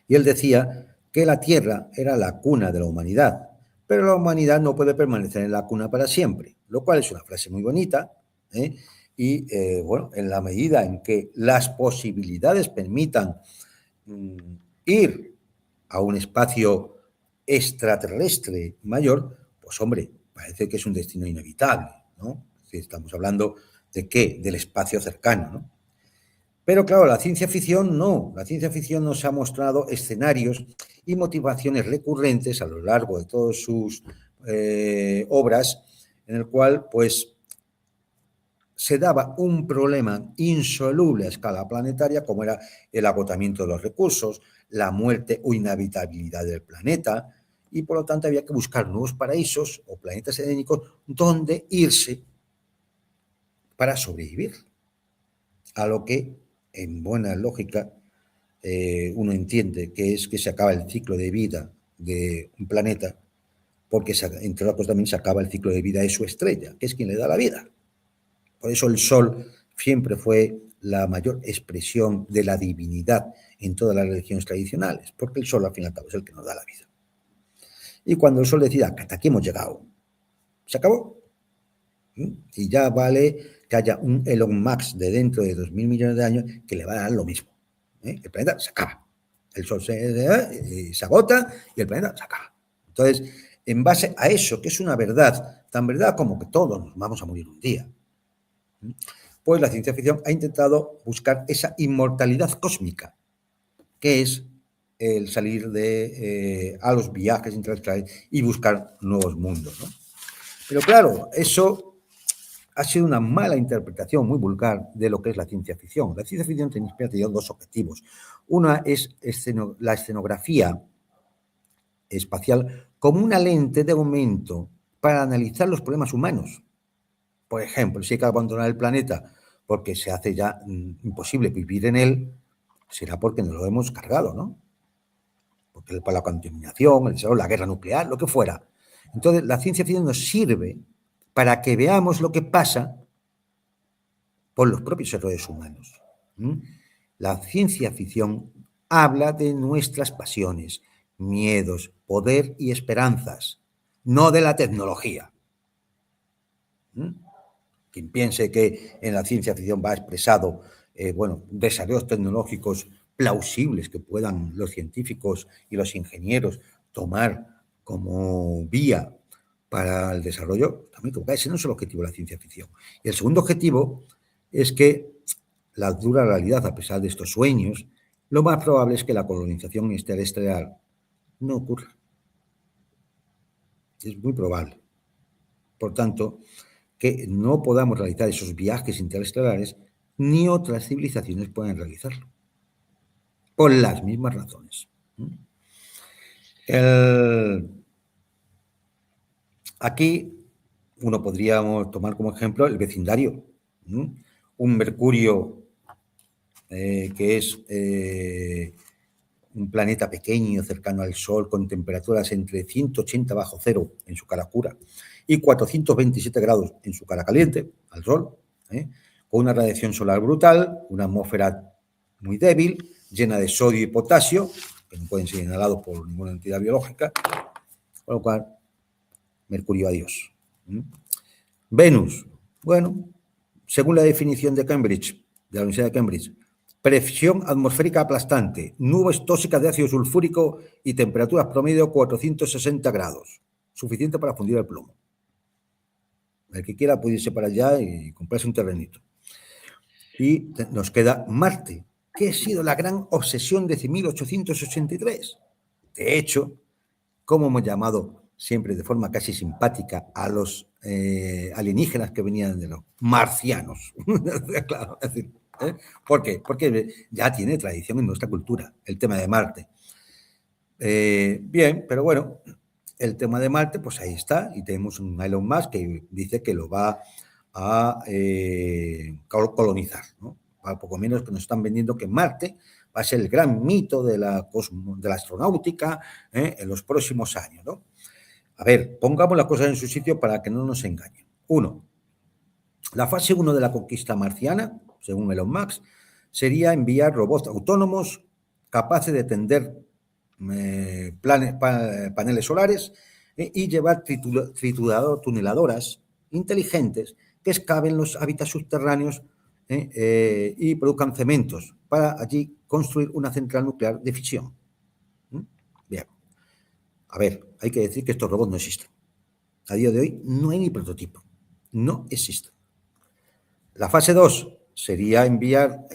Y él decía que la Tierra era la cuna de la humanidad, pero la humanidad no puede permanecer en la cuna para siempre, lo cual es una frase muy bonita, y bueno, en la medida en que las posibilidades permitan ir a un espacio extraterrestre mayor, pues hombre, parece que es un destino inevitable, ¿no? Es decir, estamos hablando de ¿qué? Del espacio cercano, ¿no? Pero claro, la ciencia ficción no. La ciencia ficción nos ha mostrado escenarios y motivaciones recurrentes a lo largo de todas sus obras, en el cual, pues, se daba un problema insoluble a escala planetaria, como era el agotamiento de los recursos, la muerte o inhabitabilidad del planeta, y por lo tanto había que buscar nuevos paraísos o planetas edénicos donde irse para sobrevivir. A lo que, en buena lógica, uno entiende que es que se acaba el ciclo de vida de un planeta, porque entre otras cosas también se acaba el ciclo de vida de su estrella, que es quien le da la vida. Por eso el Sol siempre fue la mayor expresión de la divinidad en todas las religiones tradicionales, porque el Sol, al fin y al cabo, es el que nos da la vida. Y cuando el Sol decida que hasta aquí hemos llegado, se acabó. Y ya vale que haya un Elon Musk de dentro de 2.000 millones de años que le va a dar lo mismo. El planeta se acaba. El Sol se agota y el planeta se acaba. Entonces, en base a eso, que es una verdad, tan verdad como que todos nos vamos a morir un día, pues la ciencia ficción ha intentado buscar esa inmortalidad cósmica, que es el salir a los viajes interestelares y buscar nuevos mundos, ¿no? Pero claro, eso ha sido una mala interpretación muy vulgar de lo que es la ciencia ficción. La ciencia ficción tiene dos objetivos. Una es la escenografía espacial como una lente de aumento para analizar los problemas humanos. Por ejemplo, si hay que abandonar el planeta porque se hace ya imposible vivir en él, será porque nos lo hemos cargado, ¿no? Porque para la contaminación, el desarrollo, la guerra nuclear, lo que fuera. Entonces, la ciencia ficción nos sirve para que veamos lo que pasa por los propios errores humanos. La ciencia ficción habla de nuestras pasiones, miedos, poder y esperanzas, no de la tecnología. Quien piense que en la ciencia ficción va expresado, desarrollos tecnológicos plausibles que puedan los científicos y los ingenieros tomar como vía para el desarrollo, también como que ese no es el objetivo de la ciencia ficción. Y el segundo objetivo es que la dura realidad, a pesar de estos sueños, lo más probable es que la colonización interestelar no ocurra. Es muy probable. Por tanto, que no podamos realizar esos viajes interestelares, ni otras civilizaciones pueden realizarlo. Por las mismas razones. Aquí uno podríamos tomar como ejemplo el vecindario. Un Mercurio que es un planeta pequeño cercano al Sol con temperaturas entre 180 bajo cero en su cara oscura y 427 grados en su cara caliente, al Sol, con una radiación solar brutal, una atmósfera muy débil, llena de sodio y potasio, que no pueden ser inhalados por ninguna entidad biológica, con lo cual, Mercurio, adiós. Venus, bueno, según la definición de Cambridge, de la Universidad de Cambridge, presión atmosférica aplastante, nubes tóxicas de ácido sulfúrico y temperaturas promedio 460 grados, suficiente para fundir el plomo. El que quiera puede irse para allá y comprarse un terrenito. Y nos queda Marte, que ha sido la gran obsesión desde 1883. De hecho, como hemos llamado siempre de forma casi simpática a los alienígenas que venían de los marcianos. Claro, es decir, ¿por qué? Porque ya tiene tradición en nuestra cultura el tema de Marte. Bien, pero bueno, el tema de Marte, pues ahí está, y tenemos un Elon Musk que dice que lo va a colonizar, ¿no? A poco menos que nos están vendiendo que Marte va a ser el gran mito de la astronáutica en los próximos años, ¿no? A ver, pongamos las cosas en su sitio para que no nos engañen. 1. La fase 1 de la conquista marciana, según Elon Musk, sería enviar robots autónomos capaces de tender paneles solares y llevar tuneladoras inteligentes que excaven los hábitats subterráneos y produzcan cementos para allí construir una central nuclear de fisión. Bien. A ver, hay que decir que estos robots no existen. A día de hoy no hay ni prototipo. No existen. La fase 2 sería enviar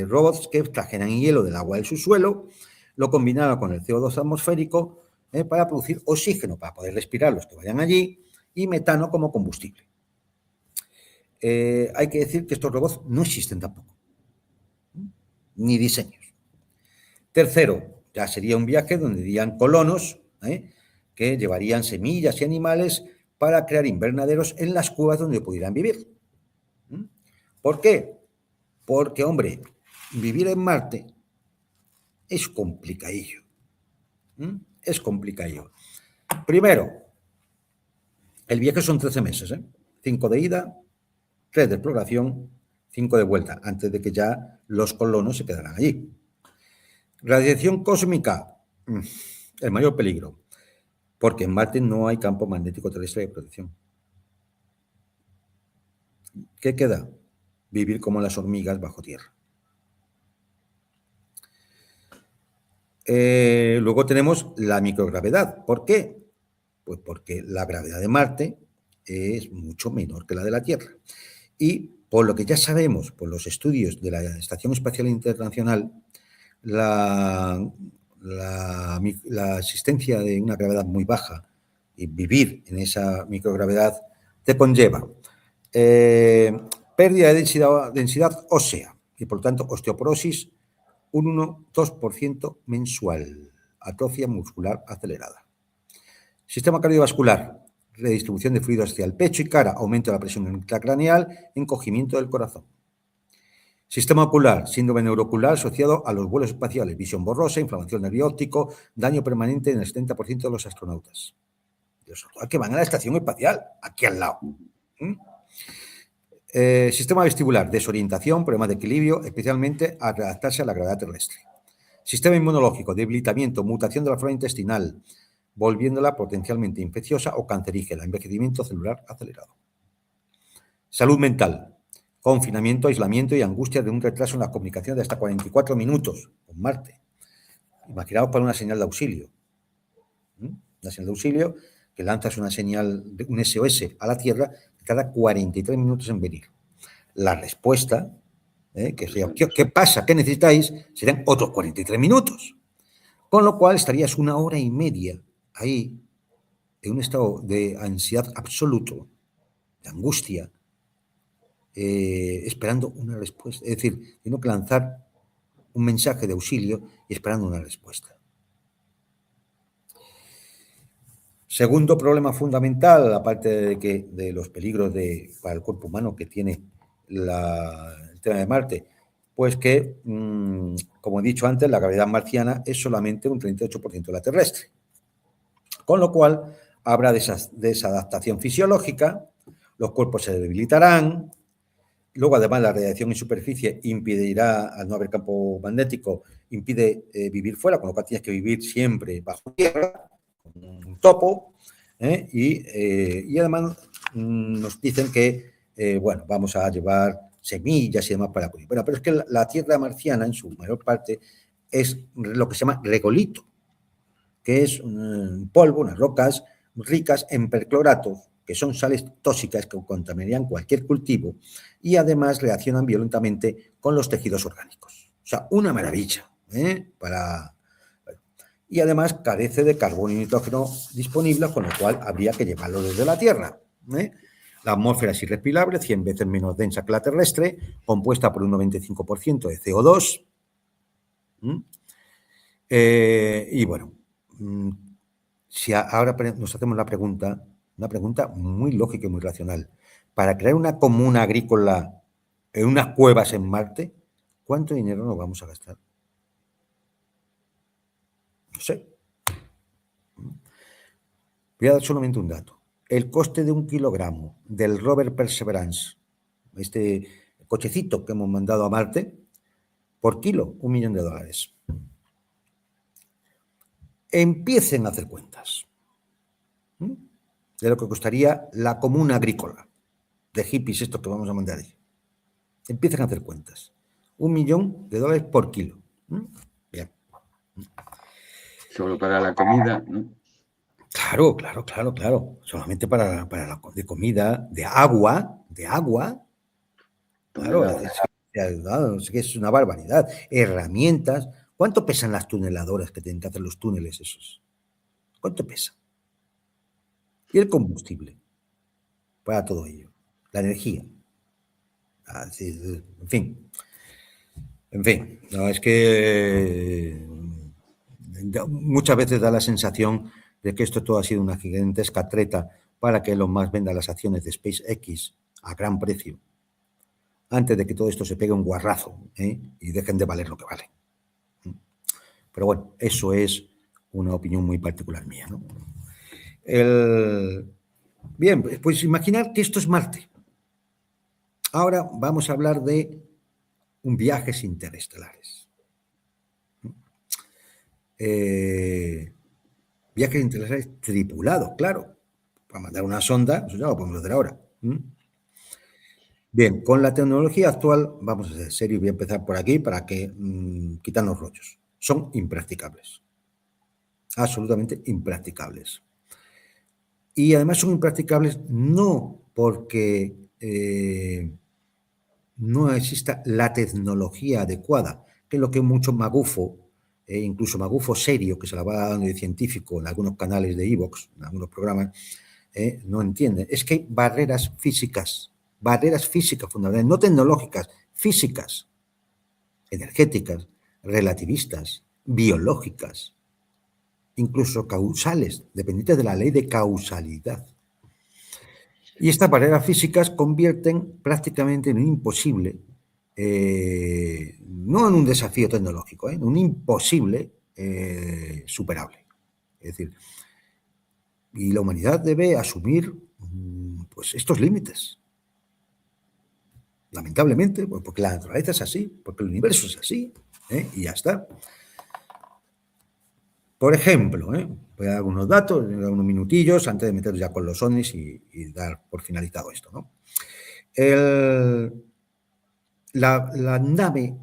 robots que extrajeran hielo del agua del subsuelo, lo combinaran con el CO2 atmosférico para producir oxígeno, para poder respirar los que vayan allí, y metano como combustible. Hay que decir que estos robots no existen tampoco, ni diseños. Tercero, ya sería un viaje donde irían colonos que llevarían semillas y animales para crear invernaderos en las cuevas donde pudieran vivir. ¿Por qué? Porque, hombre, vivir en Marte es complicadillo. Es complicadillo. Primero, el viaje son 13 meses, 5 de ida, 3 de exploración, 5 de vuelta, antes de que ya los colonos se quedaran allí. Radiación cósmica, el mayor peligro, porque en Marte no hay campo magnético terrestre de protección. ¿Qué queda? Vivir como las hormigas bajo tierra. Luego tenemos la microgravedad. ¿Por qué? Pues porque la gravedad de Marte es mucho menor que la de la Tierra. Y por lo que ya sabemos, por los estudios de la Estación Espacial Internacional, la existencia de una gravedad muy baja y vivir en esa microgravedad te conlleva pérdida de densidad ósea y, por tanto, osteoporosis un 1-2% mensual, atrofia muscular acelerada. Sistema cardiovascular, redistribución de fluidos hacia el pecho y cara, aumento de la presión intracraneal, encogimiento del corazón. Sistema ocular, síndrome neuroocular asociado a los vuelos espaciales, visión borrosa, inflamación nervio óptico, daño permanente en el 70% de los astronautas. Los que van a la estación espacial, aquí al lado. Sistema vestibular, desorientación, problemas de equilibrio, especialmente al adaptarse a la gravedad terrestre. Sistema inmunológico, debilitamiento, mutación de la flora intestinal, volviéndola potencialmente infecciosa o cancerígena, envejecimiento celular acelerado. Salud mental, confinamiento, aislamiento y angustia de un retraso en la comunicación de hasta 44 minutos con Marte. Imaginaos para una señal de auxilio. Una señal de auxilio que lanzas una señal, un SOS a la Tierra, que tarda 43 minutos en venir. La respuesta ¿Qué pasa? ¿Qué necesitáis? Serán otros 43 minutos. Con lo cual estarías 1 hora y media ahí, en un estado de ansiedad absoluto, de angustia, esperando una respuesta. Es decir, tengo que lanzar un mensaje de auxilio y esperando una respuesta. Segundo problema fundamental, aparte de los peligros para el cuerpo humano que tiene el tema de Marte, pues que, como he dicho antes, la gravedad marciana es solamente un 38% de la terrestre. Con lo cual, habrá desadaptación fisiológica, los cuerpos se debilitarán, luego además la radiación en superficie impedirá, al no haber campo magnético, impide vivir fuera, con lo cual tienes que vivir siempre bajo tierra, un topo, y además nos dicen que, vamos a llevar semillas y demás para acudir. Bueno, pero es que la tierra marciana, en su mayor parte, es lo que se llama regolito, que es un polvo, unas rocas ricas en percloratos, que son sales tóxicas que contaminarían cualquier cultivo y además reaccionan violentamente con los tejidos orgánicos. O sea, una maravilla, y además carece de carbono y nitrógeno disponibles, con lo cual habría que llevarlo desde la Tierra. La atmósfera es irrespirable, 100 veces menos densa que la terrestre, compuesta por un 95% de CO2. Y bueno, si ahora nos hacemos una pregunta muy lógica y muy racional. Para crear una comuna agrícola en unas cuevas en Marte, ¿cuánto dinero nos vamos a gastar? No sé. Voy a dar solamente un dato. El coste de 1 kilogramo del rover Perseverance, este cochecito que hemos mandado a Marte, por kilo, $1 millón. Empiecen a hacer cuentas de lo que costaría la comuna agrícola de hippies estos que vamos a mandar ahí. Empiecen a hacer cuentas. $1 millón por kilo. Bien. Solo para la comida, ¿no? Claro. Solamente para la de comida, de agua. Claro, es una barbaridad. Herramientas. ¿Cuánto pesan las tuneladoras que tienen que hacer los túneles esos? ¿Cuánto pesa? Y el combustible para todo ello. La energía. En fin, no, es que muchas veces da la sensación de que esto todo ha sido una gigantesca treta para que Elon Musk venda las acciones de SpaceX a gran precio, antes de que todo esto se pegue un guarrazo y dejen de valer lo que valen. Pero bueno, eso es una opinión muy particular mía, ¿no? Bien, pues imaginar que esto es Marte. Ahora vamos a hablar de viajes interestelares. Viajes interestelares tripulados, claro. Para mandar una sonda, eso ya lo podemos hacer ahora. Bien, con la tecnología actual, vamos a ser serios, voy a empezar por aquí para que quitan los rollos. Son impracticables. Absolutamente impracticables. Y además son impracticables no porque no exista la tecnología adecuada, que es lo que mucho magufo, incluso magufo serio, que se la va dando de científico en algunos canales de iVoox, en algunos programas, no entienden. Es que hay barreras físicas fundamentales, no tecnológicas, físicas, energéticas, relativistas, biológicas, incluso causales, dependientes de la ley de causalidad. Y estas barreras físicas convierten prácticamente en un imposible, no en un desafío tecnológico, en un imposible superable. Es decir, y la humanidad debe asumir pues estos límites. Lamentablemente, pues porque la naturaleza es así, porque el universo es así, y ya está. Por ejemplo, voy a dar algunos datos, unos minutillos antes de meternos ya con los ovnis y dar por finalizado esto, ¿no? La nave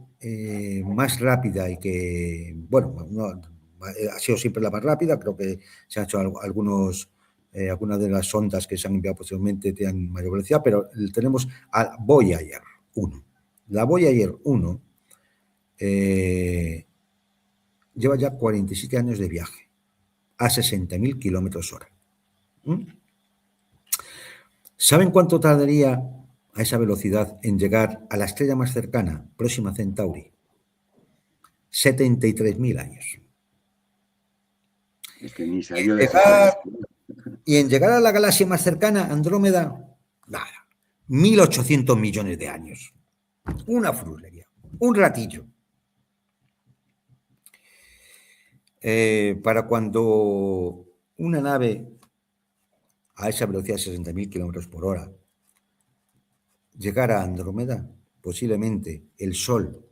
más rápida y que, bueno, no, ha sido siempre la más rápida, creo que se han hecho algunas de las sondas que se han enviado posteriormente tienen mayor velocidad, pero tenemos a Voyager 1. La Voyager 1 lleva ya 47 años de viaje a 60.000 kilómetros hora. ¿Saben cuánto tardaría a esa velocidad en llegar a la estrella más cercana, Próxima Centauri? 73.000 años. Es que ni salió de ese y en llegar a la galaxia más cercana, Andrómeda, nada, 1.800 millones de años. Una frulería, un ratillo. Para cuando una nave a esa velocidad de 60.000 kilómetros por hora llegara a Andrómeda, posiblemente el Sol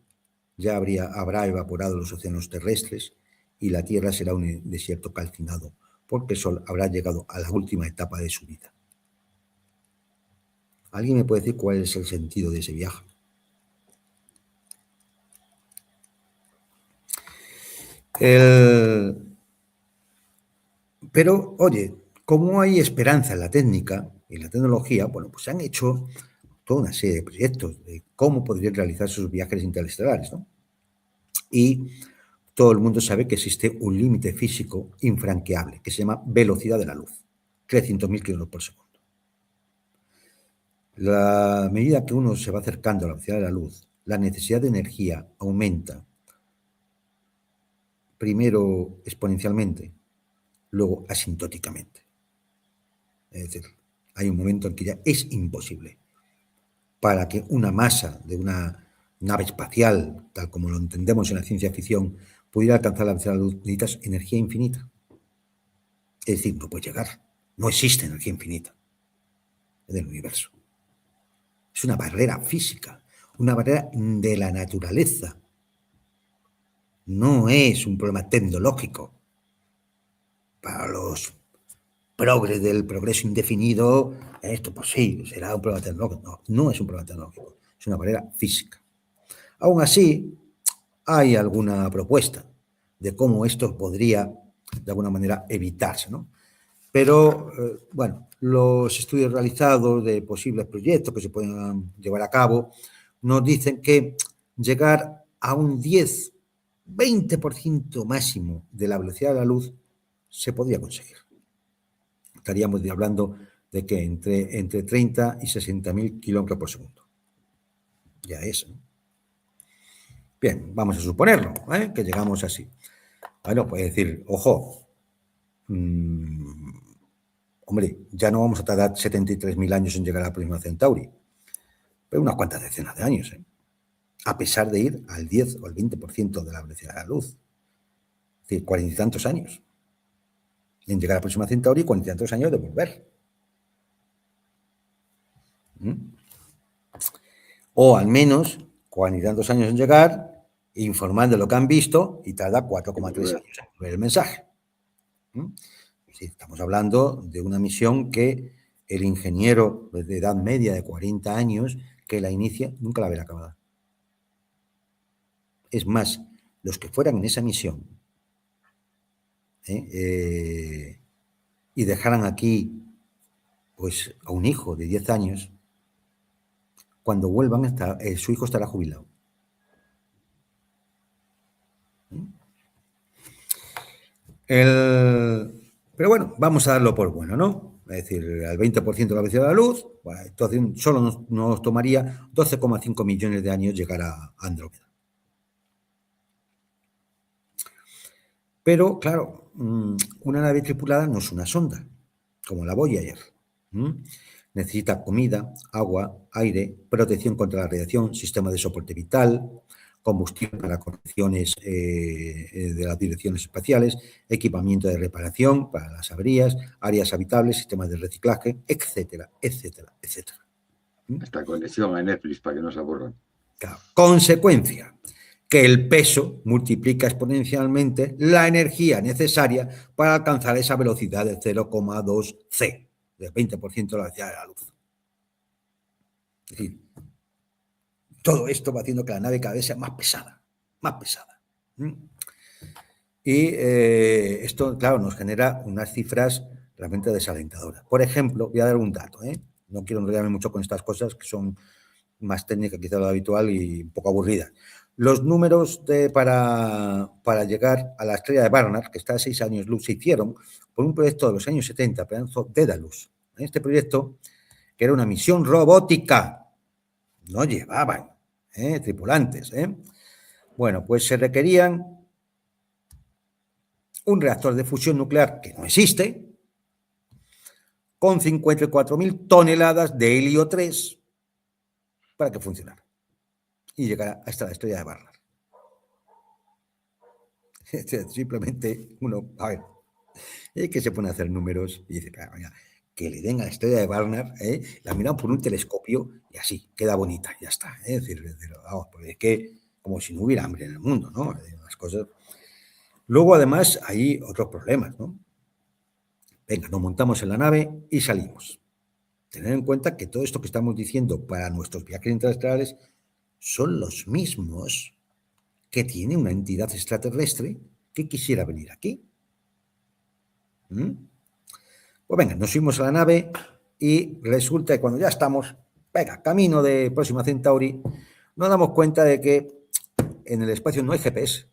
ya habrá evaporado los océanos terrestres y la Tierra será un desierto calcinado, porque el Sol habrá llegado a la última etapa de su vida. ¿Alguien me puede decir cuál es el sentido de ese viaje? Pero, oye, como hay esperanza en la técnica y en la tecnología, bueno, pues se han hecho toda una serie de proyectos de cómo podrían realizar sus viajes interestelares, ¿no? Y todo el mundo sabe que existe un límite físico infranqueable, que se llama velocidad de la luz, 300.000 kilómetros por segundo. A medida que uno se va acercando a la velocidad de la luz, la necesidad de energía aumenta, primero exponencialmente, luego asintóticamente. Es decir, hay un momento en que ya es imposible para que una masa de una nave espacial, tal como lo entendemos en la ciencia ficción, pudiera alcanzar la velocidad de la luz, necesitas energía infinita. Es decir, no puede llegar. No existe energía infinita en el universo. Es una barrera física, una barrera de la naturaleza. No es un problema tecnológico. Para los progres del progreso indefinido, esto pues sí, será un problema tecnológico. No, no es un problema tecnológico, es una barrera física. Aún así, hay alguna propuesta de cómo esto podría, de alguna manera, evitarse, ¿no? Pero, bueno, los estudios realizados de posibles proyectos que se puedan llevar a cabo nos dicen que llegar a un 10, 20% máximo de la velocidad de la luz se podría conseguir. Estaríamos hablando de que entre 30 y 60.000 kilómetros por segundo. Ya es, ¿no? Bien, vamos a suponerlo, que llegamos así. Bueno, puede decir, ojo, hombre, ya no vamos a tardar 73.000 años en llegar a la Próxima Centauri, pero unas cuantas decenas de años, a pesar de ir al 10 o al 20% de la velocidad de la luz. Es decir, 40 y tantos años en llegar a la Próxima Centauri y 40 y tantos años de volver. O al menos 40 y tantos años en llegar, informando lo que han visto y tarda 4,3 años en volver el mensaje. Sí, estamos hablando de una misión que el ingeniero de edad media de 40 años que la inicia nunca la verá acabada. Es más, los que fueran en esa misión y dejaran aquí pues a un hijo de 10 años, cuando vuelvan su hijo estará jubilado. Pero bueno, vamos a darlo por bueno, ¿no? Es decir, al 20% de la velocidad de la luz, bueno, entonces solo nos tomaría 12,5 millones de años llegar a Andrómeda. Pero, claro, una nave tripulada no es una sonda, como la Voyager. Necesita comida, agua, aire, protección contra la radiación, sistema de soporte vital, combustible para conexiones de las direcciones espaciales, equipamiento de reparación para las averías, áreas habitables, sistemas de reciclaje, etcétera, etcétera, etcétera. Hasta conexión a Netflix para que no se aburran. Claro. Consecuencia, que el peso multiplica exponencialmente la energía necesaria para alcanzar esa velocidad de 0,2 C, del 20% de la velocidad de la luz. Es decir, todo esto va haciendo que la nave cada vez sea más pesada, más pesada. Y esto, claro, nos genera unas cifras realmente desalentadoras. Por ejemplo, voy a dar un dato, no quiero enredarme mucho con estas cosas que son más técnica quizá lo habitual y un poco aburrida. Los números para llegar a la estrella de Barnard, que está a 6 años luz, se hicieron por un proyecto de los años 70, proyecto Daedalus. Este proyecto, que era una misión robótica, no llevaban tripulantes. Bueno, pues se requerían un reactor de fusión nuclear que no existe, con 54.000 toneladas de helio 3 para que funcionara y llegara hasta la estrella de Barnard. Simplemente uno, a ver, es que se pone a hacer números y dice, mira, que le den a la estrella de Barnard, la miran por un telescopio y así, queda bonita, ya está. Es decir, vamos, porque es que como si no hubiera hambre en el mundo, ¿no? Las cosas. Luego, además, hay otros problemas, ¿no? Venga, nos montamos en la nave y salimos. Tener en cuenta que todo esto que estamos diciendo para nuestros viajes interestelares son los mismos que tiene una entidad extraterrestre que quisiera venir aquí. Pues venga, nos subimos a la nave y resulta que cuando ya estamos, venga, camino de Próxima Centauri, nos damos cuenta de que en el espacio no hay GPS.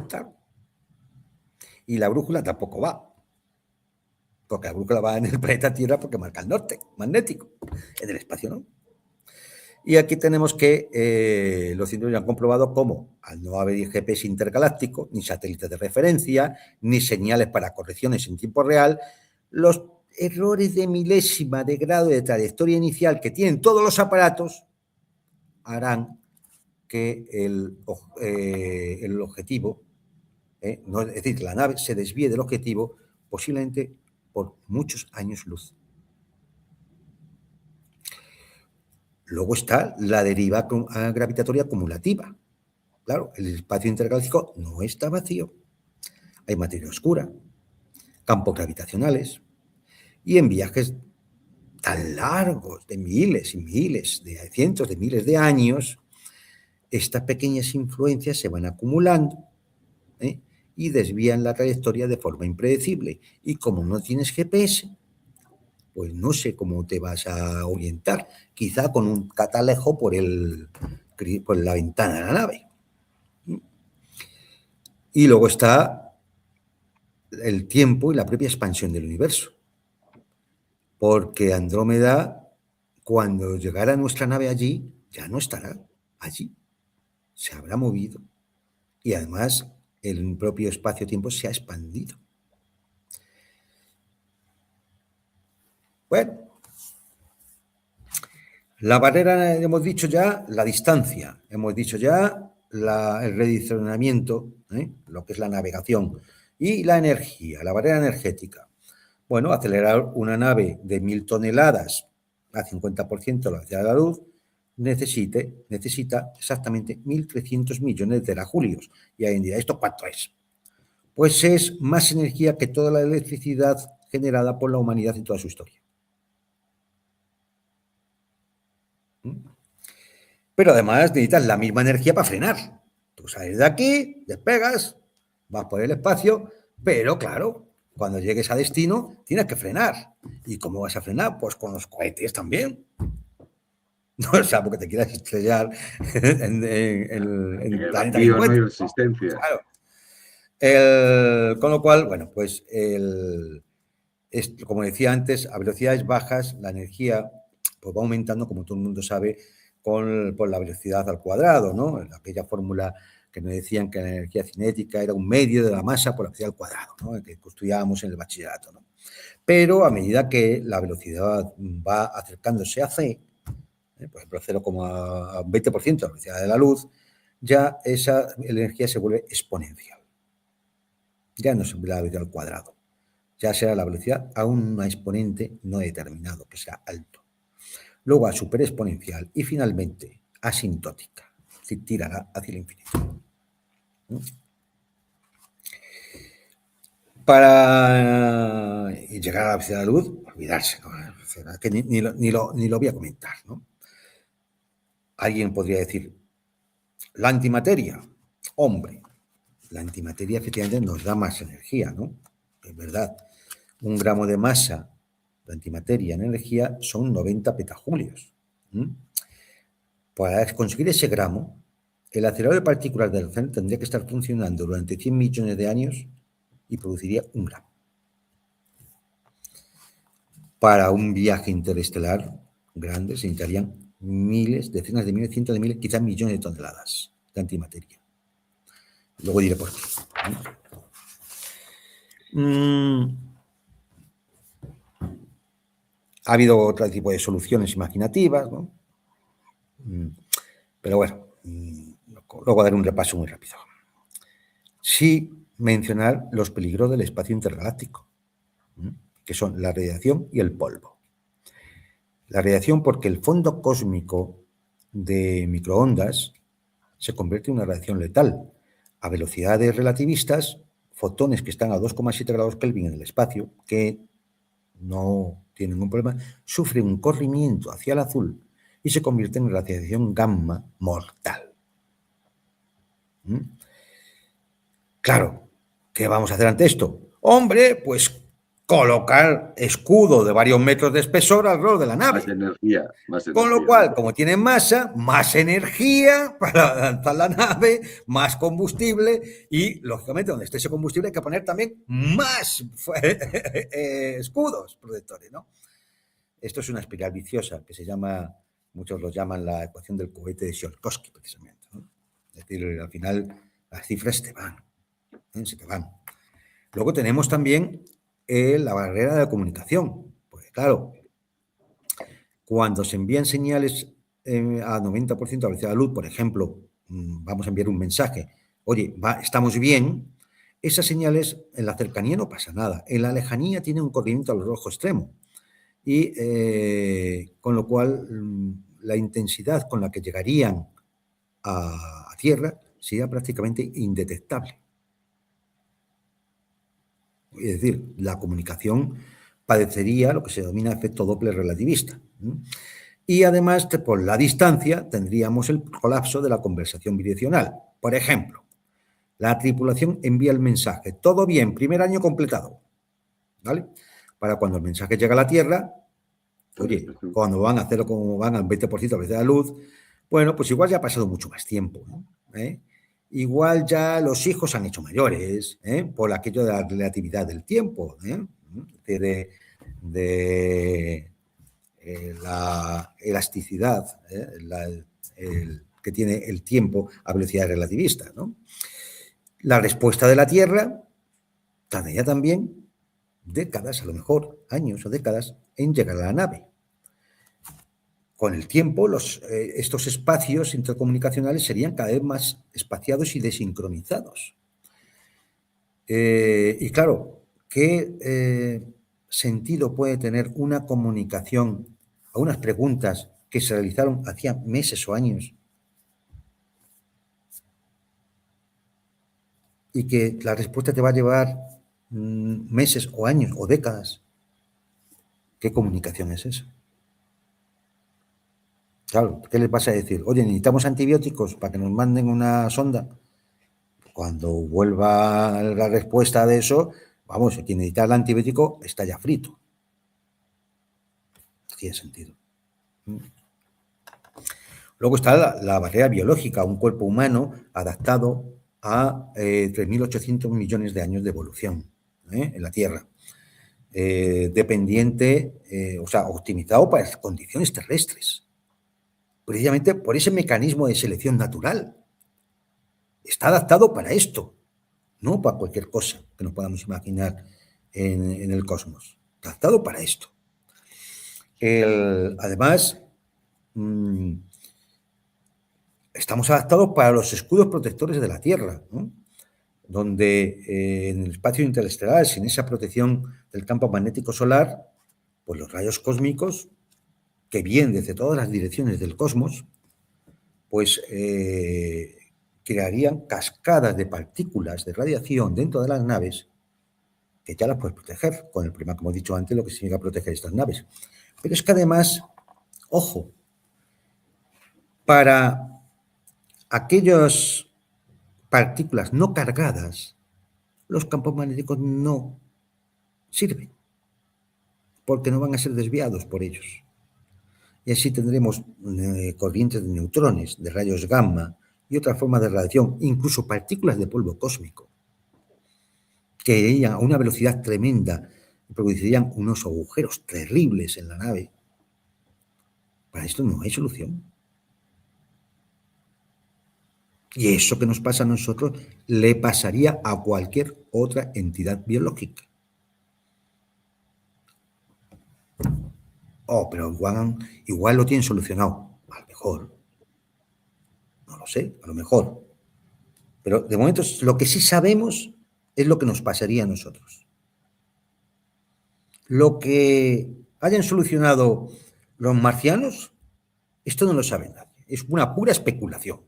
Claro. Y la brújula tampoco va. Porque la brújula va en el planeta Tierra porque marca el norte, magnético. En el espacio no. Y aquí tenemos que los científicos ya han comprobado cómo, al no haber GPS intergaláctico, ni satélites de referencia, ni señales para correcciones en tiempo real, los errores de milésima de grado de trayectoria inicial que tienen todos los aparatos harán que el objetivo, no, es decir, la nave se desvíe del objetivo posiblemente por muchos años luz. Luego está la deriva gravitatoria acumulativa. Claro, el espacio intergaláctico no está vacío. Hay materia oscura, campos gravitacionales, y en viajes tan largos, de miles y miles, de cientos de miles de años, estas pequeñas influencias se van acumulando y desvían la trayectoria de forma impredecible. Y como no tienes GPS, pues no sé cómo te vas a orientar, quizá con un catalejo por la ventana de la nave. Y luego está el tiempo y la propia expansión del universo. Porque Andrómeda, cuando llegara nuestra nave allí, ya no estará allí. Se habrá movido. Y además, el propio espacio-tiempo se ha expandido. Bueno, la barrera, hemos dicho ya, la distancia, hemos dicho ya el redireccionamiento, lo que es la navegación, y la energía, la barrera energética. Bueno, acelerar una nave de 1.000 toneladas a 50% de la velocidad de la luz necesita exactamente 1.300 millones de terajulios. Y hoy en día, ¿esto cuánto es? Pues es más energía que toda la electricidad generada por la humanidad en toda su historia. Pero además necesitas la misma energía para frenar. Tú sales de aquí, despegas, vas por el espacio, pero claro, cuando llegues a destino tienes que frenar. ¿Y cómo vas a frenar? Pues con los cohetes también. No, o sea, porque te quieras estrellar en el planeta vacío no hay resistencia. Claro. Con lo cual, bueno, pues como decía antes, a velocidades bajas la energía pues va aumentando, como todo el mundo sabe, por la velocidad al cuadrado, ¿no? Aquella fórmula que nos decían que la energía cinética era un medio de la masa por la velocidad al cuadrado, ¿no? Que estudiábamos en el bachillerato, ¿no? Pero a medida que la velocidad va acercándose a c, por ejemplo, 0,20% de la velocidad de la luz, ya esa energía se vuelve exponencial. Ya no es la velocidad al cuadrado, ya será la velocidad a un exponente no determinado, que sea alto. Luego a superexponencial y finalmente asintótica, es decir, tirará hacia el infinito. Para llegar a la velocidad de la luz, olvidarse, ¿no? Que ni lo voy a comentar, ¿no? Alguien podría decir, la antimateria, hombre, la antimateria efectivamente nos da más energía, ¿no? Es verdad, 1 gramo de masa la antimateria en energía, son 90 petajulios. Para conseguir ese gramo, el acelerador de partículas del CERN tendría que estar funcionando durante 100 millones de años y produciría 1 gramo. Para un viaje interestelar grande se necesitarían miles, decenas de miles, cientos de miles, quizás millones de toneladas de antimateria. Luego diré por qué. Ha habido otro tipo de soluciones imaginativas, ¿no? Pero bueno, luego daré un repaso muy rápido. Sí mencionar los peligros del espacio intergaláctico, que son la radiación y el polvo. La radiación porque el fondo cósmico de microondas se convierte en una radiación letal. A velocidades relativistas, fotones que están a 2,7 grados Kelvin en el espacio, que no tienen ningún problema, sufren un corrimiento hacia el azul y se convierten en radiación gamma mortal. Claro, ¿qué vamos a hacer ante esto? Hombre, pues colocar escudo de varios metros de espesor alrededor de la nave. Más energía. Con lo cual, como tiene masa, más energía para lanzar la nave, más combustible y, lógicamente, donde esté ese combustible hay que poner también más escudos protectores, ¿no? Esto es una espiral viciosa que se llama, muchos lo llaman la ecuación del cohete de Tsiolkovsky, precisamente, ¿no? Es decir, al final las cifras te van, se te van. Luego tenemos también la barrera de la comunicación, porque claro, cuando se envían señales a 90% a velocidad de luz, por ejemplo, vamos a enviar un mensaje, oye, estamos bien, esas señales en la cercanía no pasa nada, en la lejanía tiene un corrimiento al rojo extremo y con lo cual la intensidad con la que llegarían a Tierra sería prácticamente indetectable. Es decir, la comunicación padecería lo que se denomina efecto Doppler relativista. Y además, por la distancia, tendríamos el colapso de la conversación bidireccional. Por ejemplo, la tripulación envía el mensaje, todo bien, primer año completado, ¿vale? Para cuando el mensaje llega a la Tierra, oye, cuando van a hacerlo como van al 20% a veces de la luz, bueno, pues igual ya ha pasado mucho más tiempo, ¿no? Igual ya los hijos se han hecho mayores, por aquello de la relatividad del tiempo, de la elasticidad que tiene el tiempo a velocidad relativista, ¿no? La respuesta de la Tierra tardaría también décadas, a lo mejor años o décadas, en llegar a la nave. Con el tiempo, estos espacios intercomunicacionales serían cada vez más espaciados y desincronizados. Y claro, ¿qué sentido puede tener una comunicación a unas preguntas que se realizaron hacía meses o años y que la respuesta te va a llevar meses o años o décadas? ¿Qué comunicación es esa? Claro, ¿qué les vas a decir? Oye, necesitamos antibióticos para que nos manden una sonda. Cuando vuelva la respuesta de eso, vamos, quien necesita el antibiótico está ya frito. No tiene sentido. Luego está la barrera biológica, un cuerpo humano adaptado a 3.800 millones de años de evolución en la Tierra. Dependiente, o sea, optimizado para las condiciones terrestres. Precisamente por ese mecanismo de selección natural. Está adaptado para esto, no para cualquier cosa que nos podamos imaginar en el cosmos. Está adaptado para esto. Además, estamos adaptados para los escudos protectores de la Tierra, ¿no? Donde en el espacio interestelar, sin esa protección del campo magnético solar, pues los rayos cósmicos que vienen desde todas las direcciones del cosmos, pues crearían cascadas de partículas de radiación dentro de las naves que ya las puedes proteger, con el problema, como he dicho antes, lo que significa proteger estas naves. Pero es que además, ojo, para aquellas partículas no cargadas, los campos magnéticos no sirven. porque no van a ser desviados por ellos. Y así tendremos corrientes de neutrones, de rayos gamma y otras formas de radiación, incluso partículas de polvo cósmico, que irían a una velocidad tremenda y producirían unos agujeros terribles en la nave. Para esto no hay solución. Y eso que nos pasa a nosotros le pasaría a cualquier otra entidad biológica. Oh, pero igual lo tienen solucionado. A lo mejor. No lo sé, a lo mejor. Pero de momento lo que sí sabemos es lo que nos pasaría a nosotros. Lo que hayan solucionado los marcianos, esto no lo sabe nadie. Es una pura especulación.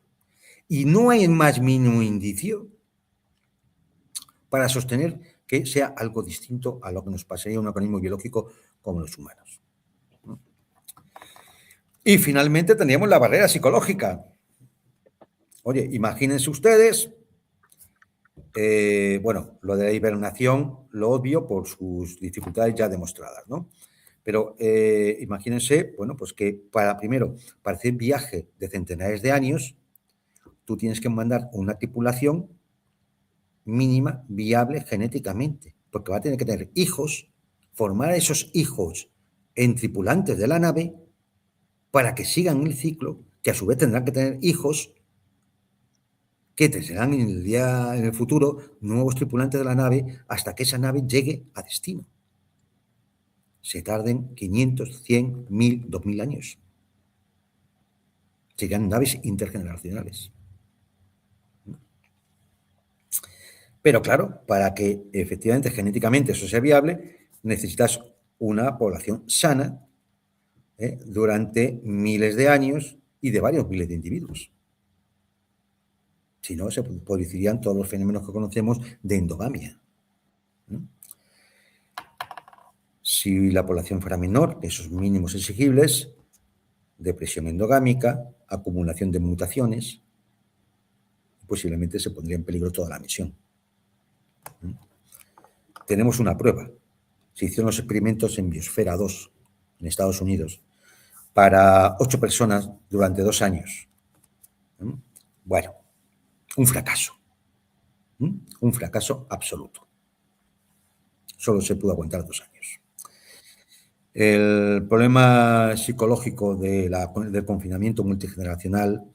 Y no hay el más mínimo indicio para sostener que sea algo distinto a lo que nos pasaría a un organismo biológico como los humanos. Y finalmente tendríamos la barrera psicológica. Oye, imagínense ustedes, bueno, lo de la hibernación, lo obvio por sus dificultades ya demostradas, ¿no? Pero imagínense, bueno, pues que primero, para hacer viaje de centenares de años, tú tienes que mandar una tripulación mínima, viable genéticamente, porque va a tener que tener hijos, formar a esos hijos en tripulantes de la nave para que sigan el ciclo, que a su vez tendrán que tener hijos que serán en el futuro nuevos tripulantes de la nave hasta que esa nave llegue a destino. Se tarden 500, 100, 1000, 2000 años. Serían naves intergeneracionales. Pero claro, para que efectivamente genéticamente eso sea viable, necesitas una población sana durante miles de años y de varios miles de individuos. Si no, se producirían todos los fenómenos que conocemos de endogamia. Si la población fuera menor, esos mínimos exigibles, depresión endogámica, acumulación de mutaciones, posiblemente se pondría en peligro toda la misión. Tenemos una prueba. Se hicieron los experimentos en Biosfera 2, en Estados Unidos, para 8 personas durante 2 años. Bueno, un fracaso. Un fracaso absoluto. Solo se pudo aguantar 2 años. El problema psicológico del confinamiento multigeneracional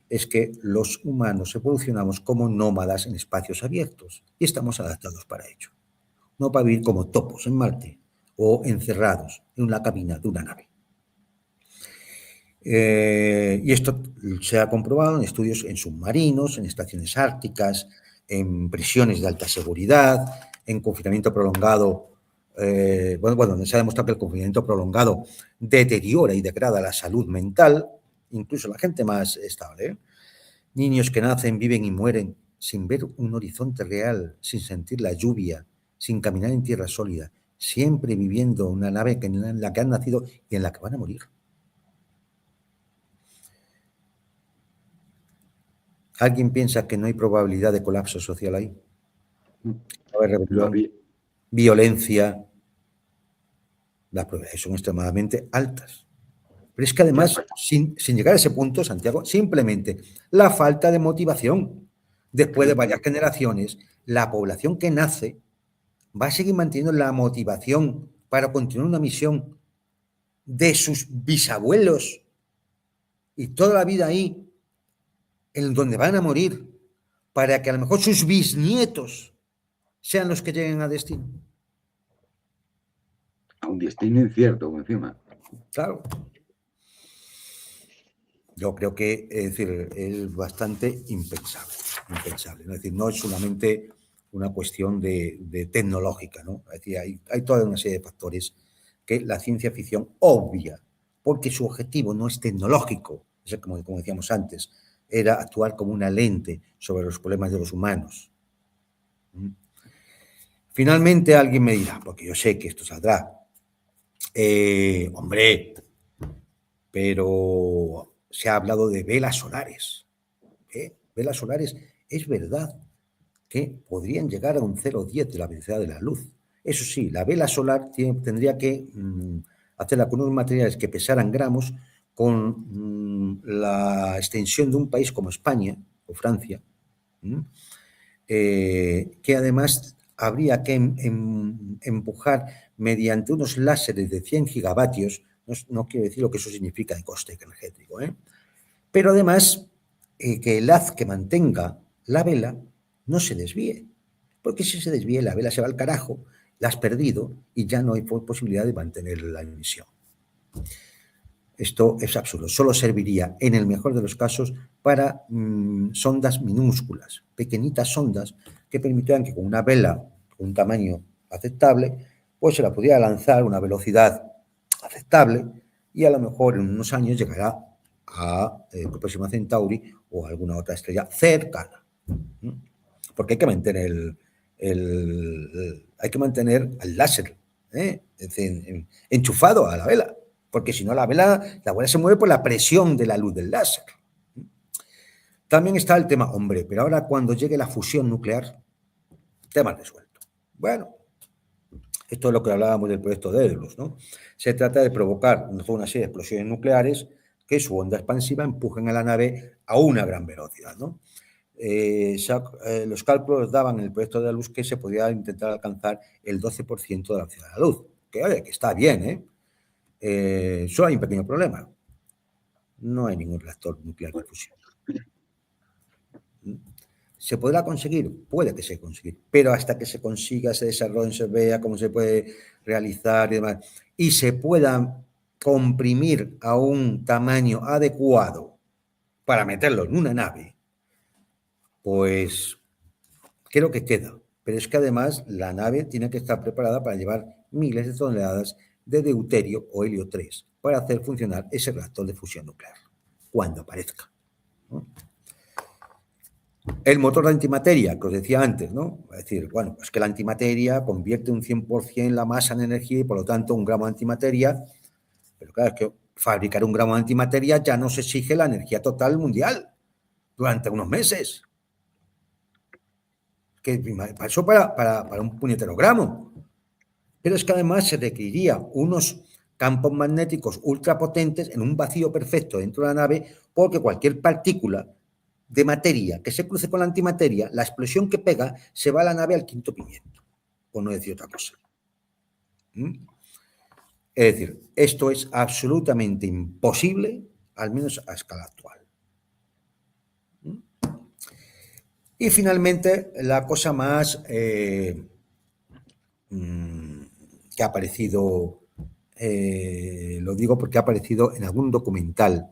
es que los humanos evolucionamos como nómadas en espacios abiertos y estamos adaptados para ello. No para vivir como topos en Marte o encerrados en la cabina de una nave. Y esto se ha comprobado en estudios en submarinos, en estaciones árticas, en prisiones de alta seguridad, en confinamiento prolongado. Bueno, se ha demostrado que el confinamiento prolongado deteriora y degrada la salud mental, incluso la gente más estable. Niños que nacen, viven y mueren sin ver un horizonte real, sin sentir la lluvia, sin caminar en tierra sólida, siempre viviendo una nave en la que han nacido y en la que van a morir. ¿Alguien piensa que no hay probabilidad de colapso social ahí? A ver, rebelión, violencia. Las probabilidades son extremadamente altas. Pero es que además, sin llegar a ese punto, Santiago, simplemente la falta de motivación. Después de varias generaciones, la población que nace va a seguir manteniendo la motivación para continuar una misión de sus bisabuelos y toda la vida ahí, en donde van a morir, para que a lo mejor sus bisnietos sean los que lleguen a destino. A un destino incierto, encima. Claro. Yo creo que, es decir, es bastante impensable. ¿No? Es decir, no es solamente una cuestión de tecnológica, ¿no? Es decir, hay toda una serie de factores que la ciencia ficción obvia, porque su objetivo no es tecnológico, es como decíamos antes, era actuar como una lente sobre los problemas de los humanos. Finalmente alguien me dirá, porque yo sé que esto saldrá, hombre, pero se ha hablado de velas solares. Velas solares, es verdad que podrían llegar a un 0,10 de la velocidad de la luz, Eso sí, la vela solar tendría que hacerla con unos materiales que pesaran gramos, con la extensión de un país como España o Francia, que además habría que empujar mediante unos láseres de 100 gigavatios, no quiero decir lo que eso significa de coste energético, pero además que el haz que mantenga la vela no se desvíe, porque si se desvíe la vela se va al carajo, la has perdido y ya no hay posibilidad de mantener la emisión. Esto es absurdo. Solo serviría, en el mejor de los casos, para sondas minúsculas, pequeñitas sondas que permitieran que con una vela con un tamaño aceptable, pues se la pudiera lanzar a una velocidad aceptable y a lo mejor en unos años llegará a Próxima Centauri o alguna otra estrella cercana. Porque hay que mantener hay que mantener el láser enchufado a la vela, porque si no la vela se mueve por la presión de la luz del láser. También está el tema, hombre, pero ahora cuando llegue la fusión nuclear, tema resuelto. Bueno, esto es lo que hablábamos del proyecto Daedalus, ¿no? Se trata de provocar una serie de explosiones nucleares que su onda expansiva empujen a la nave a una gran velocidad, ¿no? Los cálculos daban en el proyecto de la luz que se podía intentar alcanzar el 12% de la velocidad de la luz, que oye, que está bien, solo hay un pequeño problema. No hay ningún reactor nuclear de fusión. ¿Se podrá conseguir? Puede que se consiga, pero hasta que se consiga, se desarrolle, se vea cómo se puede realizar y demás, y se pueda comprimir a un tamaño adecuado para meterlo en una nave, pues creo que queda. Pero es que además la nave tiene que estar preparada para llevar miles de toneladas de deuterio o helio 3 para hacer funcionar ese reactor de fusión nuclear, cuando aparezca, ¿no? El motor de antimateria, que os decía antes, ¿no? Es decir, bueno, pues que la antimateria convierte un 100% la masa en energía y por lo tanto un gramo de antimateria, pero claro, es que fabricar un gramo de antimateria ya no se exige la energía total mundial durante unos meses. Que pasó para un puñetero gramo. Pero es que además se requeriría unos campos magnéticos ultrapotentes en un vacío perfecto dentro de la nave, porque cualquier partícula de materia que se cruce con la antimateria, la explosión que pega se va a la nave al quinto pimiento, por no decir otra cosa. Es decir, esto es absolutamente imposible, al menos a escala actual. Y finalmente, la cosa más que ha aparecido, lo digo porque ha aparecido en algún documental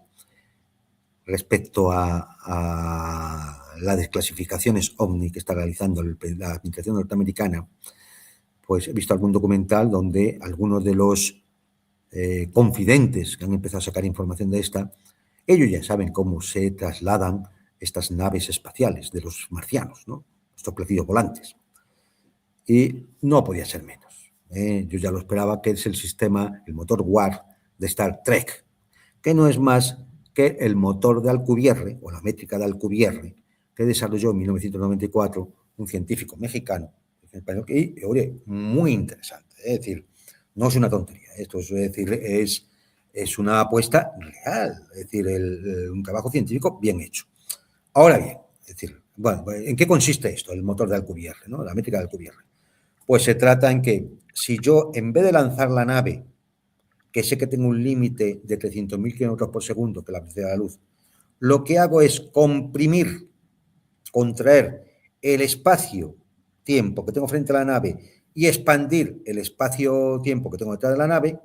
respecto a las desclasificaciones OVNI que está realizando la administración norteamericana, pues he visto algún documental donde algunos de los confidentes que han empezado a sacar información de esta, ellos ya saben cómo se trasladan estas naves espaciales de los marcianos, ¿no? Estos platillos volantes. Y no podía ser menos. Yo ya lo esperaba, que es el sistema, el motor WAR de Star Trek, que no es más que el motor de Alcubierre, o la métrica de Alcubierre, que desarrolló en 1994 un científico mexicano, y, oye, muy interesante. Es decir, no es una tontería, esto es decir, es una apuesta real, es decir, un trabajo científico bien hecho. Ahora bien, es decir, bueno, ¿en qué consiste esto, el motor de Alcubierre, ¿no? La métrica de Alcubierre? Pues se trata en que si yo, en vez de lanzar la nave, que sé que tengo un límite de 300.000 kilómetros por segundo, que es la velocidad de la luz, lo que hago es comprimir, contraer el espacio-tiempo que tengo frente a la nave y expandir el espacio-tiempo que tengo detrás de la nave,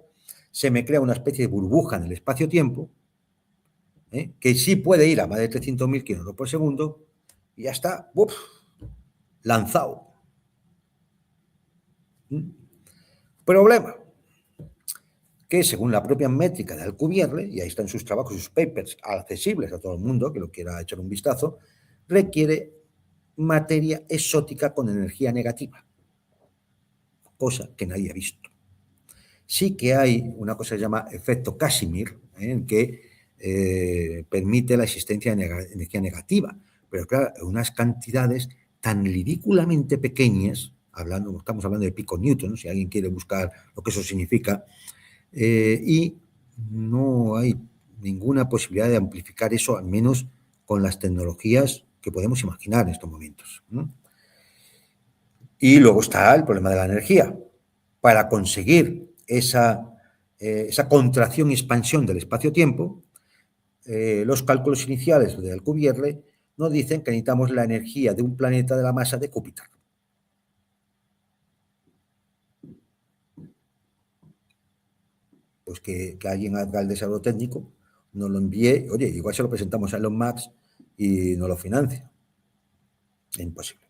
se me crea una especie de burbuja en el espacio-tiempo, que sí puede ir a más de 300.000 kilómetros por segundo, y ya está, lanzado. Problema, que según la propia métrica de Alcubierre, y ahí están sus trabajos, sus papers accesibles a todo el mundo que lo quiera echar un vistazo, requiere materia exótica con energía negativa, cosa que nadie ha visto. Sí que hay una cosa que se llama efecto Casimir, en que permite la existencia de energía negativa, pero claro, unas cantidades tan ridículamente pequeñas, estamos hablando de piconewton, ¿no? Si alguien quiere buscar lo que eso significa, y no hay ninguna posibilidad de amplificar eso, al menos con las tecnologías que podemos imaginar en estos momentos, ¿no? Y luego está el problema de la energía. Para conseguir esa contracción y expansión del espacio-tiempo, los cálculos iniciales de Alcubierre nos dicen que necesitamos la energía de un planeta de la masa de Júpiter. Pues que alguien haga el desarrollo técnico, nos lo envíe, oye, igual se lo presentamos a Elon Musk y nos lo financia. Es imposible.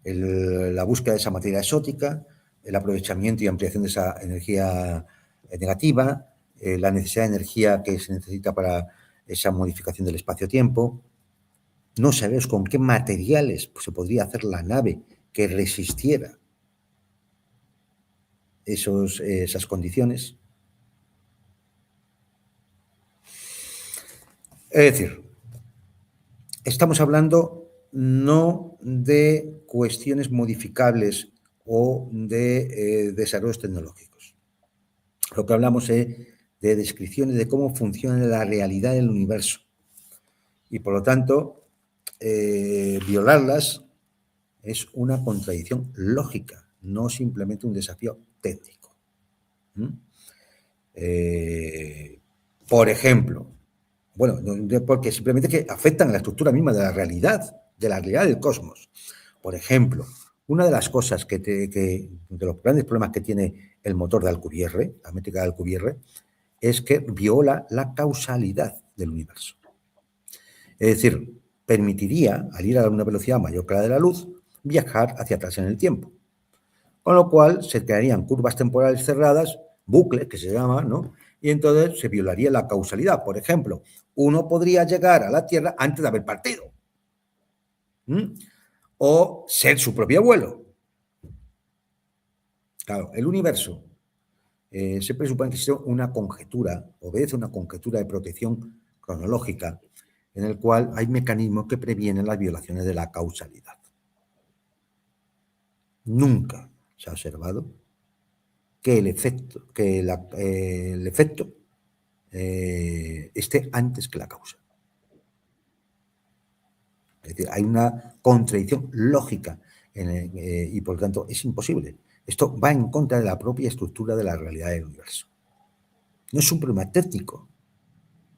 La búsqueda de esa materia exótica, el aprovechamiento y ampliación de esa energía negativa, la necesidad de energía que se necesita para esa modificación del espacio-tiempo. No sabemos con qué materiales se podría hacer la nave que resistiera esas condiciones. Es decir, estamos hablando no de cuestiones modificables o de desarrollos tecnológicos. Lo que hablamos es de descripciones de cómo funciona la realidad del universo. Y por lo tanto, violarlas es una contradicción lógica, no simplemente un desafío técnico. Por ejemplo, bueno, porque simplemente que afectan a la estructura misma de la realidad del cosmos. Por ejemplo, una de las cosas de los grandes problemas que tiene el motor de Alcubierre, la métrica de Alcubierre, es que viola la causalidad del universo. Es decir, permitiría, al ir a una velocidad mayor que la de la luz, viajar hacia atrás en el tiempo. Con lo cual se crearían curvas temporales cerradas, bucles que se llaman, ¿no? Y entonces se violaría la causalidad. Por ejemplo, uno podría llegar a la Tierra antes de haber partido. O ser su propio abuelo. Claro, el universo se presupone que existe una conjetura, obedece a una conjetura de protección cronológica, en el cual hay mecanismos que previenen las violaciones de la causalidad. Nunca se ha observado que el efecto esté antes que la causa. Es decir, hay una contradicción lógica y por lo tanto es imposible. Esto va en contra de la propia estructura de la realidad del universo. No es un problema técnico.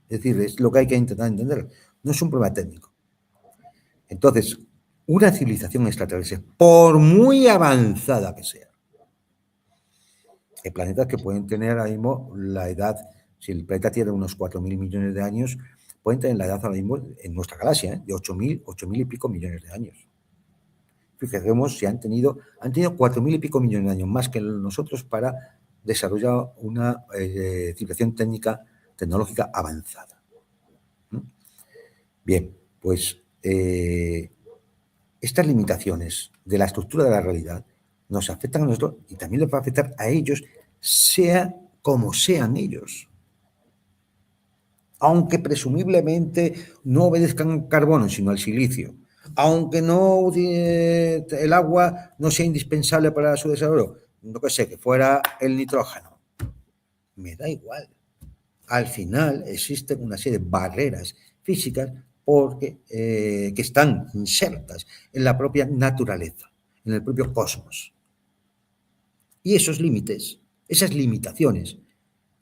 Es decir, es lo que hay que intentar entender. No es un problema técnico. Entonces, una civilización extraterrestre, por muy avanzada que sea, hay planetas que pueden tener ahora mismo la edad, si el planeta tiene unos 4.000 millones de años, pueden tener la edad ahora mismo en nuestra galaxia, de 8.000 y pico millones de años. Fijemos si han tenido 4.000 y pico millones de años más que nosotros para desarrollar una civilización tecnológica avanzada. Bien, pues estas limitaciones de la estructura de la realidad nos afectan a nosotros y también les va a afectar a ellos, sea como sean ellos. Aunque presumiblemente no obedezcan carbono, sino al silicio, aunque no el agua no sea indispensable para su desarrollo, no que sé, que fuera el nitrógeno, me da igual. Al final existen una serie de barreras físicas que están insertas en la propia naturaleza, en el propio cosmos. Y esos límites, esas limitaciones,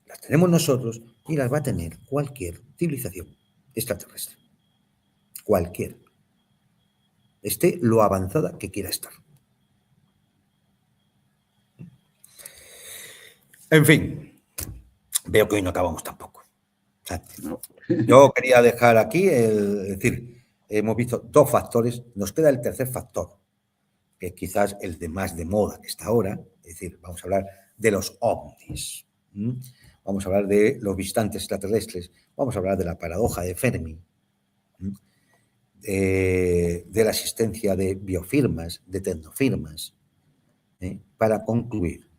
las tenemos nosotros y las va a tener cualquier civilización extraterrestre. Cualquier. Esté lo avanzada que quiera estar. En fin, veo que hoy no acabamos tampoco. O sea, no. Yo quería dejar aquí, es decir, hemos visto dos factores, nos queda el tercer factor, que es quizás el de más de moda que está ahora, es decir, vamos a hablar de los ovnis, vamos a hablar de los visitantes extraterrestres, vamos a hablar de la paradoja de Fermi, de la existencia de biofirmas, de tecnofirmas, para concluir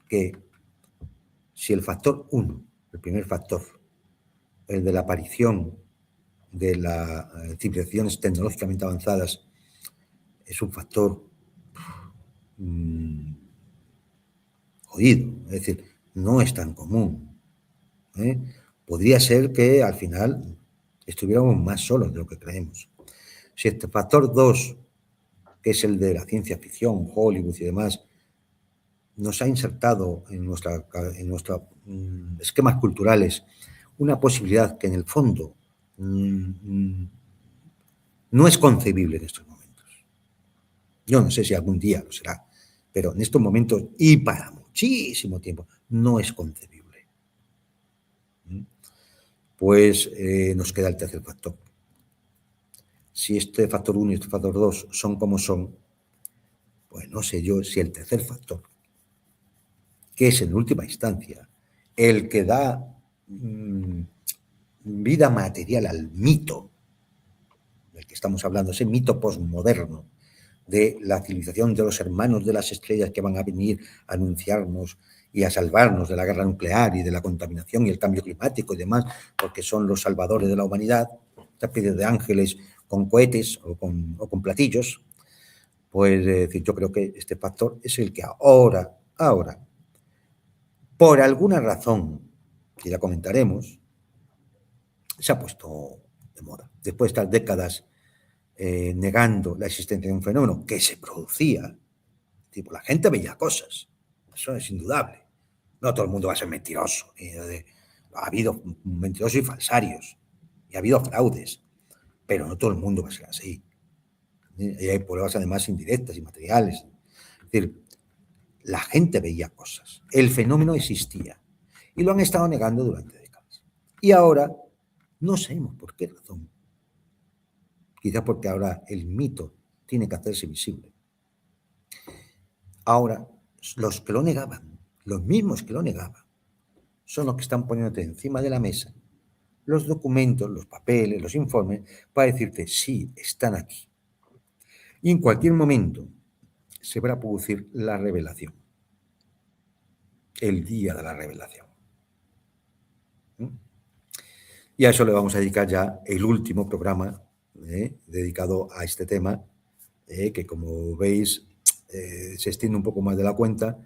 que si el factor 1, el primer factor, el de la aparición de las civilizaciones tecnológicamente avanzadas, es un factor jodido, es decir, no es tan común. Podría ser que al final estuviéramos más solos de lo que creemos. Si este factor 2, que es el de la ciencia ficción, Hollywood y demás, nos ha insertado en nuestros esquemas culturales una posibilidad que en el fondo no es concebible en estos momentos. Yo no sé si algún día lo será, pero en estos momentos y para muchísimo tiempo no es concebible. Pues nos queda el tercer factor. Si este factor 1 y este factor 2 son como son, pues no sé yo si el tercer factor, que es en última instancia el que da vida material al mito del que estamos hablando, ese mito posmoderno de la civilización de los hermanos de las estrellas que van a venir a anunciarnos y a salvarnos de la guerra nuclear y de la contaminación y el cambio climático y demás, porque son los salvadores de la humanidad, esta especie de ángeles con cohetes o con platillos. Pues decir, yo creo que este factor es el que ahora, por alguna razón, que ya comentaremos, se ha puesto de moda. Después de estas décadas negando la existencia de un fenómeno que se producía, tipo, la gente veía cosas, eso es indudable. No todo el mundo va a ser mentiroso. Ha habido mentirosos y falsarios, y ha habido fraudes, pero no todo el mundo va a ser así. Y hay pruebas además indirectas y materiales. Es decir, la gente veía cosas, el fenómeno existía, y lo han estado negando durante décadas. Y ahora no sabemos por qué razón. Quizás porque ahora el mito tiene que hacerse visible. Ahora, los que lo negaban, los mismos que lo negaban, son los que están poniéndote encima de la mesa los documentos, los papeles, los informes, para decirte, sí, están aquí. Y en cualquier momento se va a producir la revelación, el día de la revelación. Y a eso le vamos a dedicar ya el último programa dedicado a este tema, que como veis se extiende un poco más de la cuenta.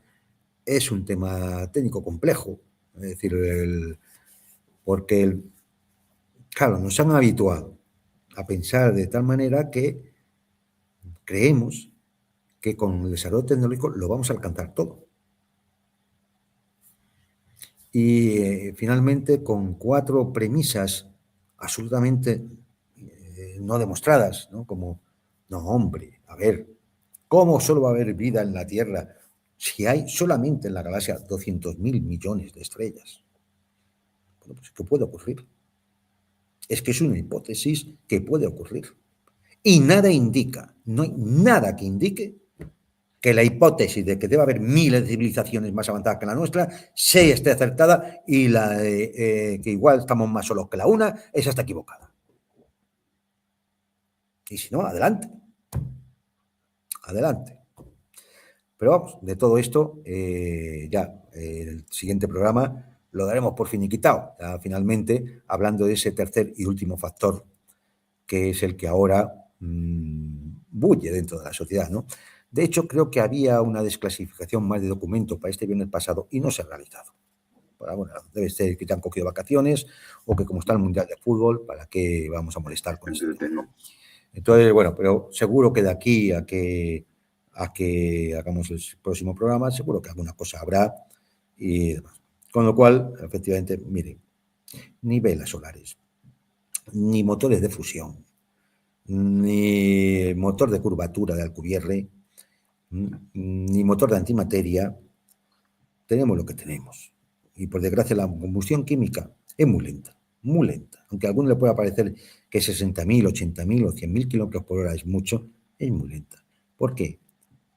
Es un tema técnico complejo, es decir, porque claro, nos han habituado a pensar de tal manera que creemos que con el desarrollo tecnológico lo vamos a alcanzar todo. Y finalmente, con 4 premisas absolutamente no demostradas, ¿no? Como, no, hombre, a ver, ¿cómo solo va a haber vida en la Tierra si hay solamente en la galaxia 200.000 millones de estrellas? Bueno, pues, ¿qué puede ocurrir? Es que es una hipótesis que puede ocurrir. Y nada indica, no hay nada que indique que la hipótesis de que debe haber miles de civilizaciones más avanzadas que la nuestra se esté acertada y la que igual estamos más solos que la una, esa está equivocada. Y si no, adelante. Adelante. Pero vamos, de todo esto, ya el siguiente programa lo daremos por finiquitado, ya finalmente hablando de ese tercer y último factor, que es el que ahora bulle dentro de la sociedad, ¿no? De hecho, creo que había una desclasificación más de documentos para este viernes pasado y no se ha realizado. Bueno, debe ser que te han cogido vacaciones o que como está el Mundial de Fútbol, ¿para qué vamos a molestar con esto? Entonces, bueno, pero seguro que de aquí a que hagamos el próximo programa, seguro que alguna cosa habrá y demás. Con lo cual, efectivamente, miren, ni velas solares, ni motores de fusión, ni motor de curvatura de Alcubierre, ni motor de antimateria, tenemos lo que tenemos. Y por desgracia la combustión química es muy lenta, aunque a alguno le pueda parecer que 60.000, 80.000 o 100.000 kilómetros por hora es mucho, es muy lenta. ¿Por qué?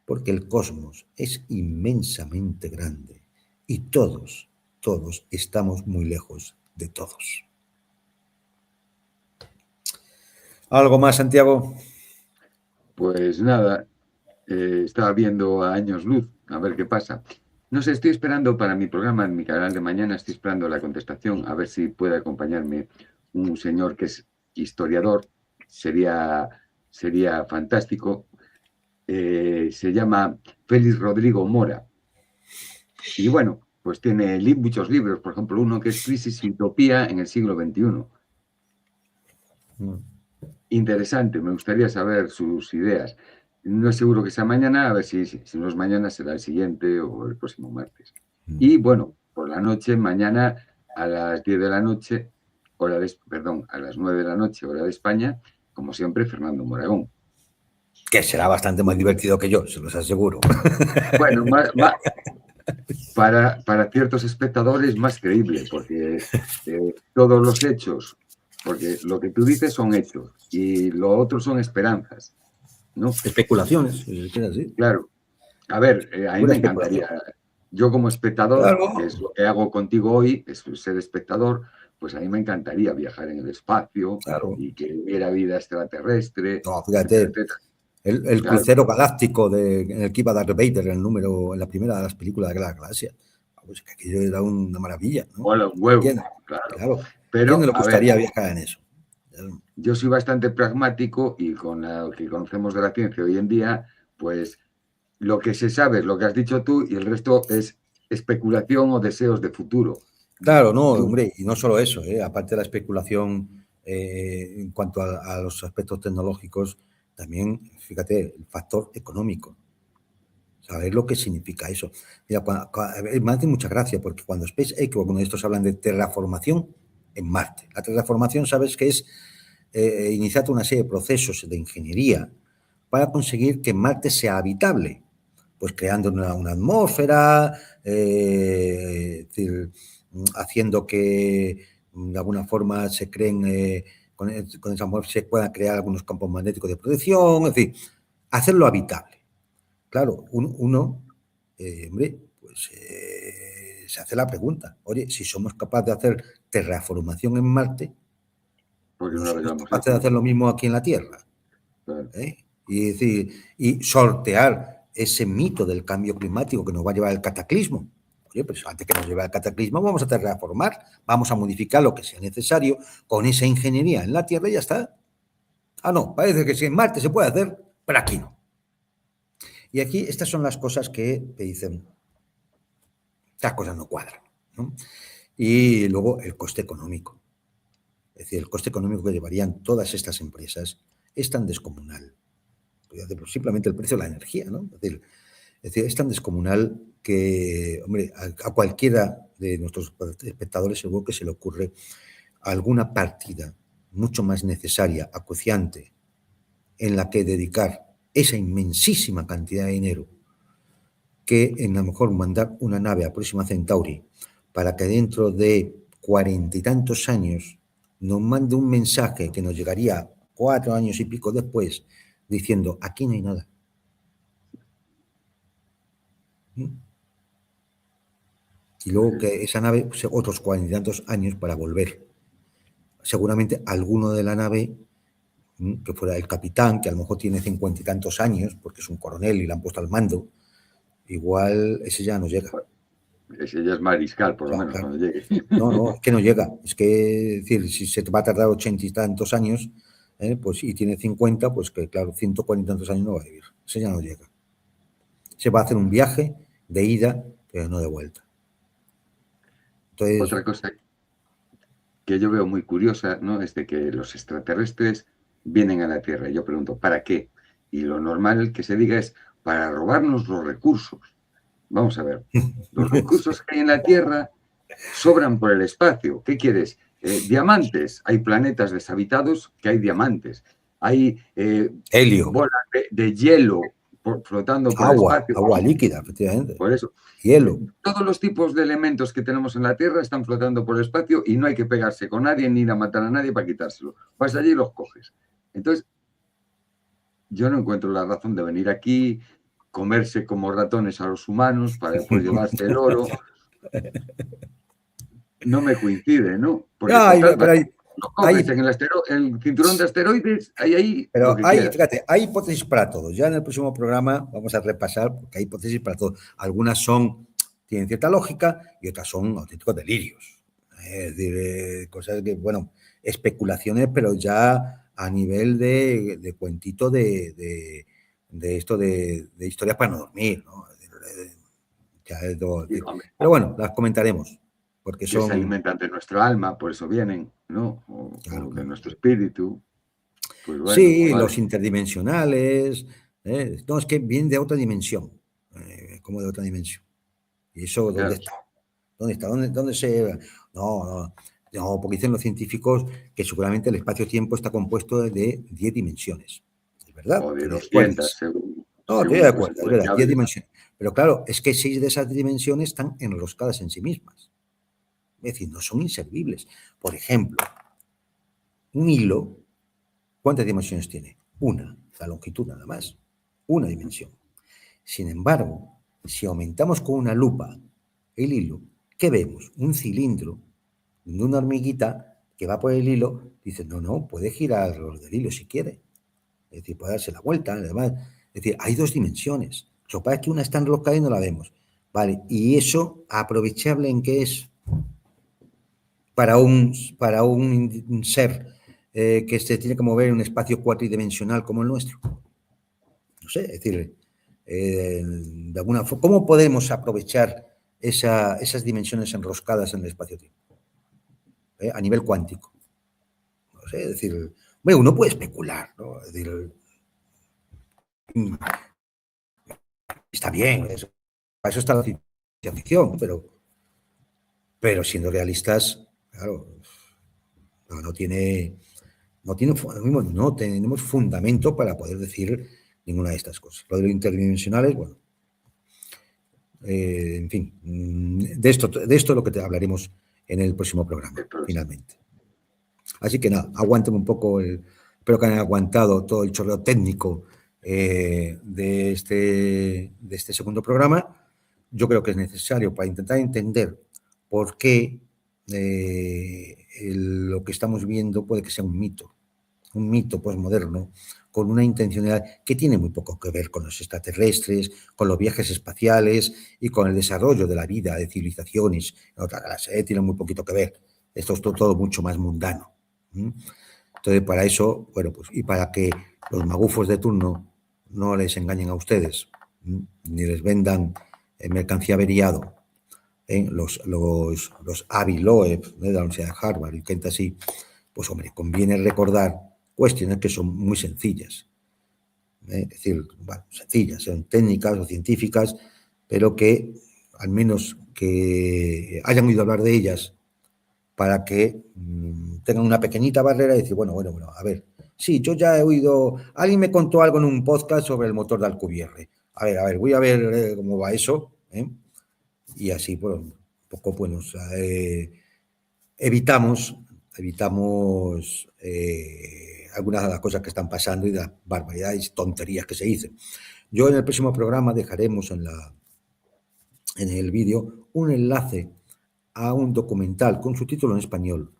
Porque el cosmos es inmensamente grande y todos estamos muy lejos de todos. ¿Algo más, Santiago? Pues nada, estaba viendo a años luz, a ver qué pasa. No sé, estoy esperando para mi programa, en mi canal de mañana, estoy esperando la contestación, a ver si puede acompañarme un señor que es historiador, sería fantástico. Se llama Félix Rodrigo Mora. Y bueno, pues tiene muchos libros, por ejemplo, uno que es Crisis y Utopía en el siglo XXI. Interesante, me gustaría saber sus ideas. No es seguro que sea mañana, a ver si no es mañana será el siguiente o el próximo martes. Y bueno, por la noche, mañana a las 10 de la noche, a las 9 de la noche, hora de España, como siempre, Fernando Moragón. Que será bastante más divertido que yo, se los aseguro. Bueno, para ciertos espectadores más creíble, porque todos los hechos, porque lo que tú dices son hechos y lo otro son esperanzas, ¿no? Especulaciones, así. Claro. A ver, a mí Pura me especulación. encantaría, yo como espectador, Claro. que es lo que hago contigo hoy, es ser espectador, pues a mí me encantaría viajar en el espacio Claro. y que hubiera vida extraterrestre, No, etcétera, fíjate, etcétera. el Claro. crucero galáctico en el que iba Darth Vader en la primera de las películas de la galaxia. Pues que aquello era una maravilla, ¿no? Hola, un huevo, ¿Quién, claro. claro, ¿quién no Pero, le a ver, gustaría viajar en eso? yo soy bastante pragmático y con lo que conocemos de la ciencia hoy en día, pues lo que se sabe es lo que has dicho tú y el resto es especulación o deseos de futuro. Claro, no, hombre, y no solo eso, aparte de la especulación en cuanto a los aspectos tecnológicos, también, fíjate, el factor económico. Saber lo que significa eso. Mira, me hace mucha gracia porque cuando SpaceX o cuando estos hablan de terraformación en Marte, la terraformación, sabes que es iniciar una serie de procesos de ingeniería para conseguir que Marte sea habitable, pues creando una atmósfera, es decir, haciendo que de alguna forma se creen, con esa atmósfera se puedan crear algunos campos magnéticos de protección, es decir, hacerlo habitable. Claro, uno, hombre, pues se hace la pregunta, oye, si somos capaces de hacer terraformación en Marte, porque ¿no no somos arreglamos capaces de esto. hacer lo mismo aquí en la Tierra? Claro. Y, decir, y sortear ese mito del cambio climático que nos va a llevar al cataclismo. Oye, pues antes que nos lleve al cataclismo vamos a terraformar, vamos a modificar lo que sea necesario con esa ingeniería en la Tierra y ya está. Ah, no, parece que si en Marte se puede hacer, pero aquí no. Y aquí estas son las cosas que te dicen, estas cosas no cuadran, ¿no? Y luego el coste económico. Es decir, el coste económico que llevarían todas estas empresas es tan descomunal. Simplemente el precio de la energía, ¿no? Es decir, es tan descomunal que, hombre, a cualquiera de nuestros espectadores seguro que se le ocurre alguna partida mucho más necesaria, acuciante, en la que dedicar esa inmensísima cantidad de dinero que en a lo mejor mandar una nave a Próxima Centauri para que dentro de 40 y tantos años nos mande un mensaje que nos llegaría 4 años y pico después diciendo aquí no hay nada. Y luego que esa nave, pues, otros 40 y tantos años para volver. Seguramente alguno de la nave, que fuera el capitán, que a lo mejor tiene 50 y tantos años, porque es un coronel y le han puesto al mando, igual ese ya no llega. Ese ya es mariscal, por lo Claro, menos, claro. cuando llegue. No, es que no llega. Es que, es decir, si se te va a tardar 80 y tantos años, pues y tiene 50, pues que claro, 140 y tantos años no va a vivir. Ese ya no llega. Se va a hacer un viaje de ida, pero no de vuelta. Entonces, Otra cosa que yo veo muy curiosa, ¿no? Es de que los extraterrestres vienen a la Tierra. Y yo pregunto, ¿para qué? Y lo normal que se diga es para robarnos los recursos. Vamos a ver, los recursos que hay en la Tierra sobran por el espacio. ¿Qué quieres? Diamantes. Hay planetas deshabitados que hay diamantes. Hay helio, bolas de hielo flotando por el espacio. agua líquida, efectivamente, Por eso, hielo. todos los tipos de elementos que tenemos en la Tierra están flotando por el espacio y no hay que pegarse con nadie ni ir a matar a nadie para quitárselo. Vas allí y los coges. Entonces, yo no encuentro la razón de venir aquí, comerse como ratones a los humanos para después llevarse el oro. No me coincide, ¿no? Porque total, Pero lo coges en el cinturón de asteroides, hay ahí lo que quieras. fíjate, hay hipótesis para todos. Ya en el próximo programa vamos a repasar, porque hay hipótesis para todos. Algunas tienen cierta lógica y otras son auténticos delirios. Es decir, cosas que, bueno, especulaciones, pero ya a nivel de cuentito esto de historias para no dormir, ¿no? Pero bueno, las comentaremos, porque Que se son... alimentan de nuestro alma, por eso vienen, ¿no? Claro, O de claro. nuestro espíritu. Pues bueno, Sí, vale. los interdimensionales, no, es que vienen de otra dimensión, como de otra dimensión. ¿Y eso dónde Claro. está? ¿Dónde está? ¿Dónde se...? No, porque dicen los científicos que seguramente el espacio-tiempo está compuesto de 10 dimensiones. Es verdad, O de ¿de 200, cuáles? según, No, estoy de según pues, acuerdo, es verdad, 10 hable. dimensiones. Pero claro, es que 6 de esas dimensiones están enroscadas en sí mismas. Es decir, no son inservibles. Por ejemplo, un hilo, ¿cuántas dimensiones tiene? Una, la longitud nada más. Una dimensión. Sin embargo, si aumentamos con una lupa el hilo, ¿qué vemos? Un cilindro de una hormiguita que va por el hilo, dice, no, puede girar alrededor del hilo si quiere. Es decir, puede darse la vuelta, además. Es decir, hay dos dimensiones. Lo que pasa es que una está enroscada y no la vemos. Vale, ¿y eso aprovechable en qué es? Para un ser que se tiene que mover en un espacio cuatridimensional como el nuestro. No sé, es decir, de alguna forma, ¿cómo podemos aprovechar esas dimensiones enroscadas en el espacio-tiempo? A nivel cuántico. No sé, es decir, bueno, uno puede especular, ¿no? Es decir, está bien, para eso está la ciencia ficción, pero siendo realistas, claro, no tenemos fundamento para poder decir ninguna de estas cosas. Lo de los interdimensionales, bueno, en fin, de esto es lo que te hablaremos en el próximo programa, finalmente. Así que nada, aguanten un poco, espero que hayan aguantado todo el chorreo técnico de este segundo programa. Yo creo que es necesario para intentar entender por qué lo que estamos viendo puede que sea un mito posmoderno, con una intencionalidad que tiene muy poco que ver con los extraterrestres, con los viajes espaciales y con el desarrollo de la vida, de civilizaciones, en otra clase, tiene muy poquito que ver. Esto es todo mucho más mundano. Entonces, para eso, bueno, pues, y para que los magufos de turno no les engañen a ustedes, ni les vendan mercancía averiado, los Avi Loeb de la Universidad de Harvard y gente así, pues hombre, conviene recordar cuestiones que son muy sencillas. Es decir, bueno, sencillas, son técnicas o científicas, pero que al menos que hayan oído hablar de ellas para que tengan una pequeñita barrera y decir, bueno, a ver, sí, yo ya he oído, alguien me contó algo en un podcast sobre el motor de Alcubierre. A ver, voy a ver cómo va eso, y así, pues, un poco, pues, evitamos algunas de las cosas que están pasando y de las barbaridades y tonterías que se dicen. Yo en el próximo programa dejaremos en el vídeo un enlace a un documental con subtítulo en español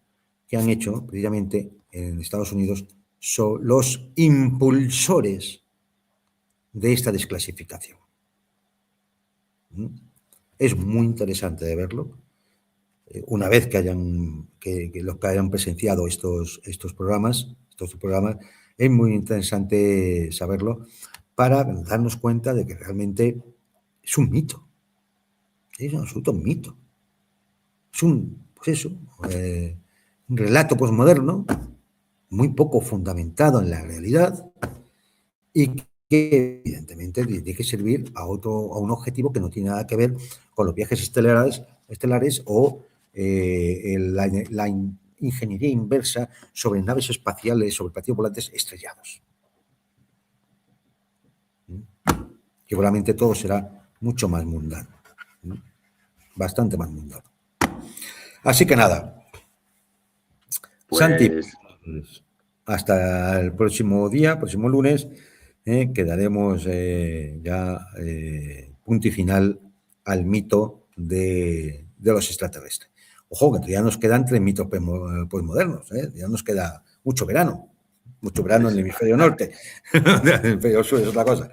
que han hecho precisamente en Estados Unidos sobre los impulsores de esta desclasificación. Es muy interesante de verlo. Una vez que los que hayan presenciado estos programas, es muy interesante saberlo para darnos cuenta de que realmente es un mito. Es un absoluto mito. Es un relato posmoderno muy poco fundamentado en la realidad y que evidentemente tiene que servir a un objetivo que no tiene nada que ver con los viajes estelares o la ingeniería inversa sobre naves espaciales, sobre platillos volantes estrellados. Seguramente todo será mucho más mundano, bastante más mundano. Así que nada, pues... Santi, hasta el próximo lunes, que daremos ya punto y final al mito de los extraterrestres. Ojo, que todavía nos quedan 3 mitos posmodernos, ya nos queda mucho verano en el hemisferio norte, en el hemisferio sur es otra cosa.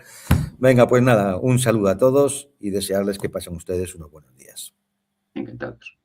Venga, pues nada, un saludo a todos y desearles que pasen ustedes unos buenos días. Encantados.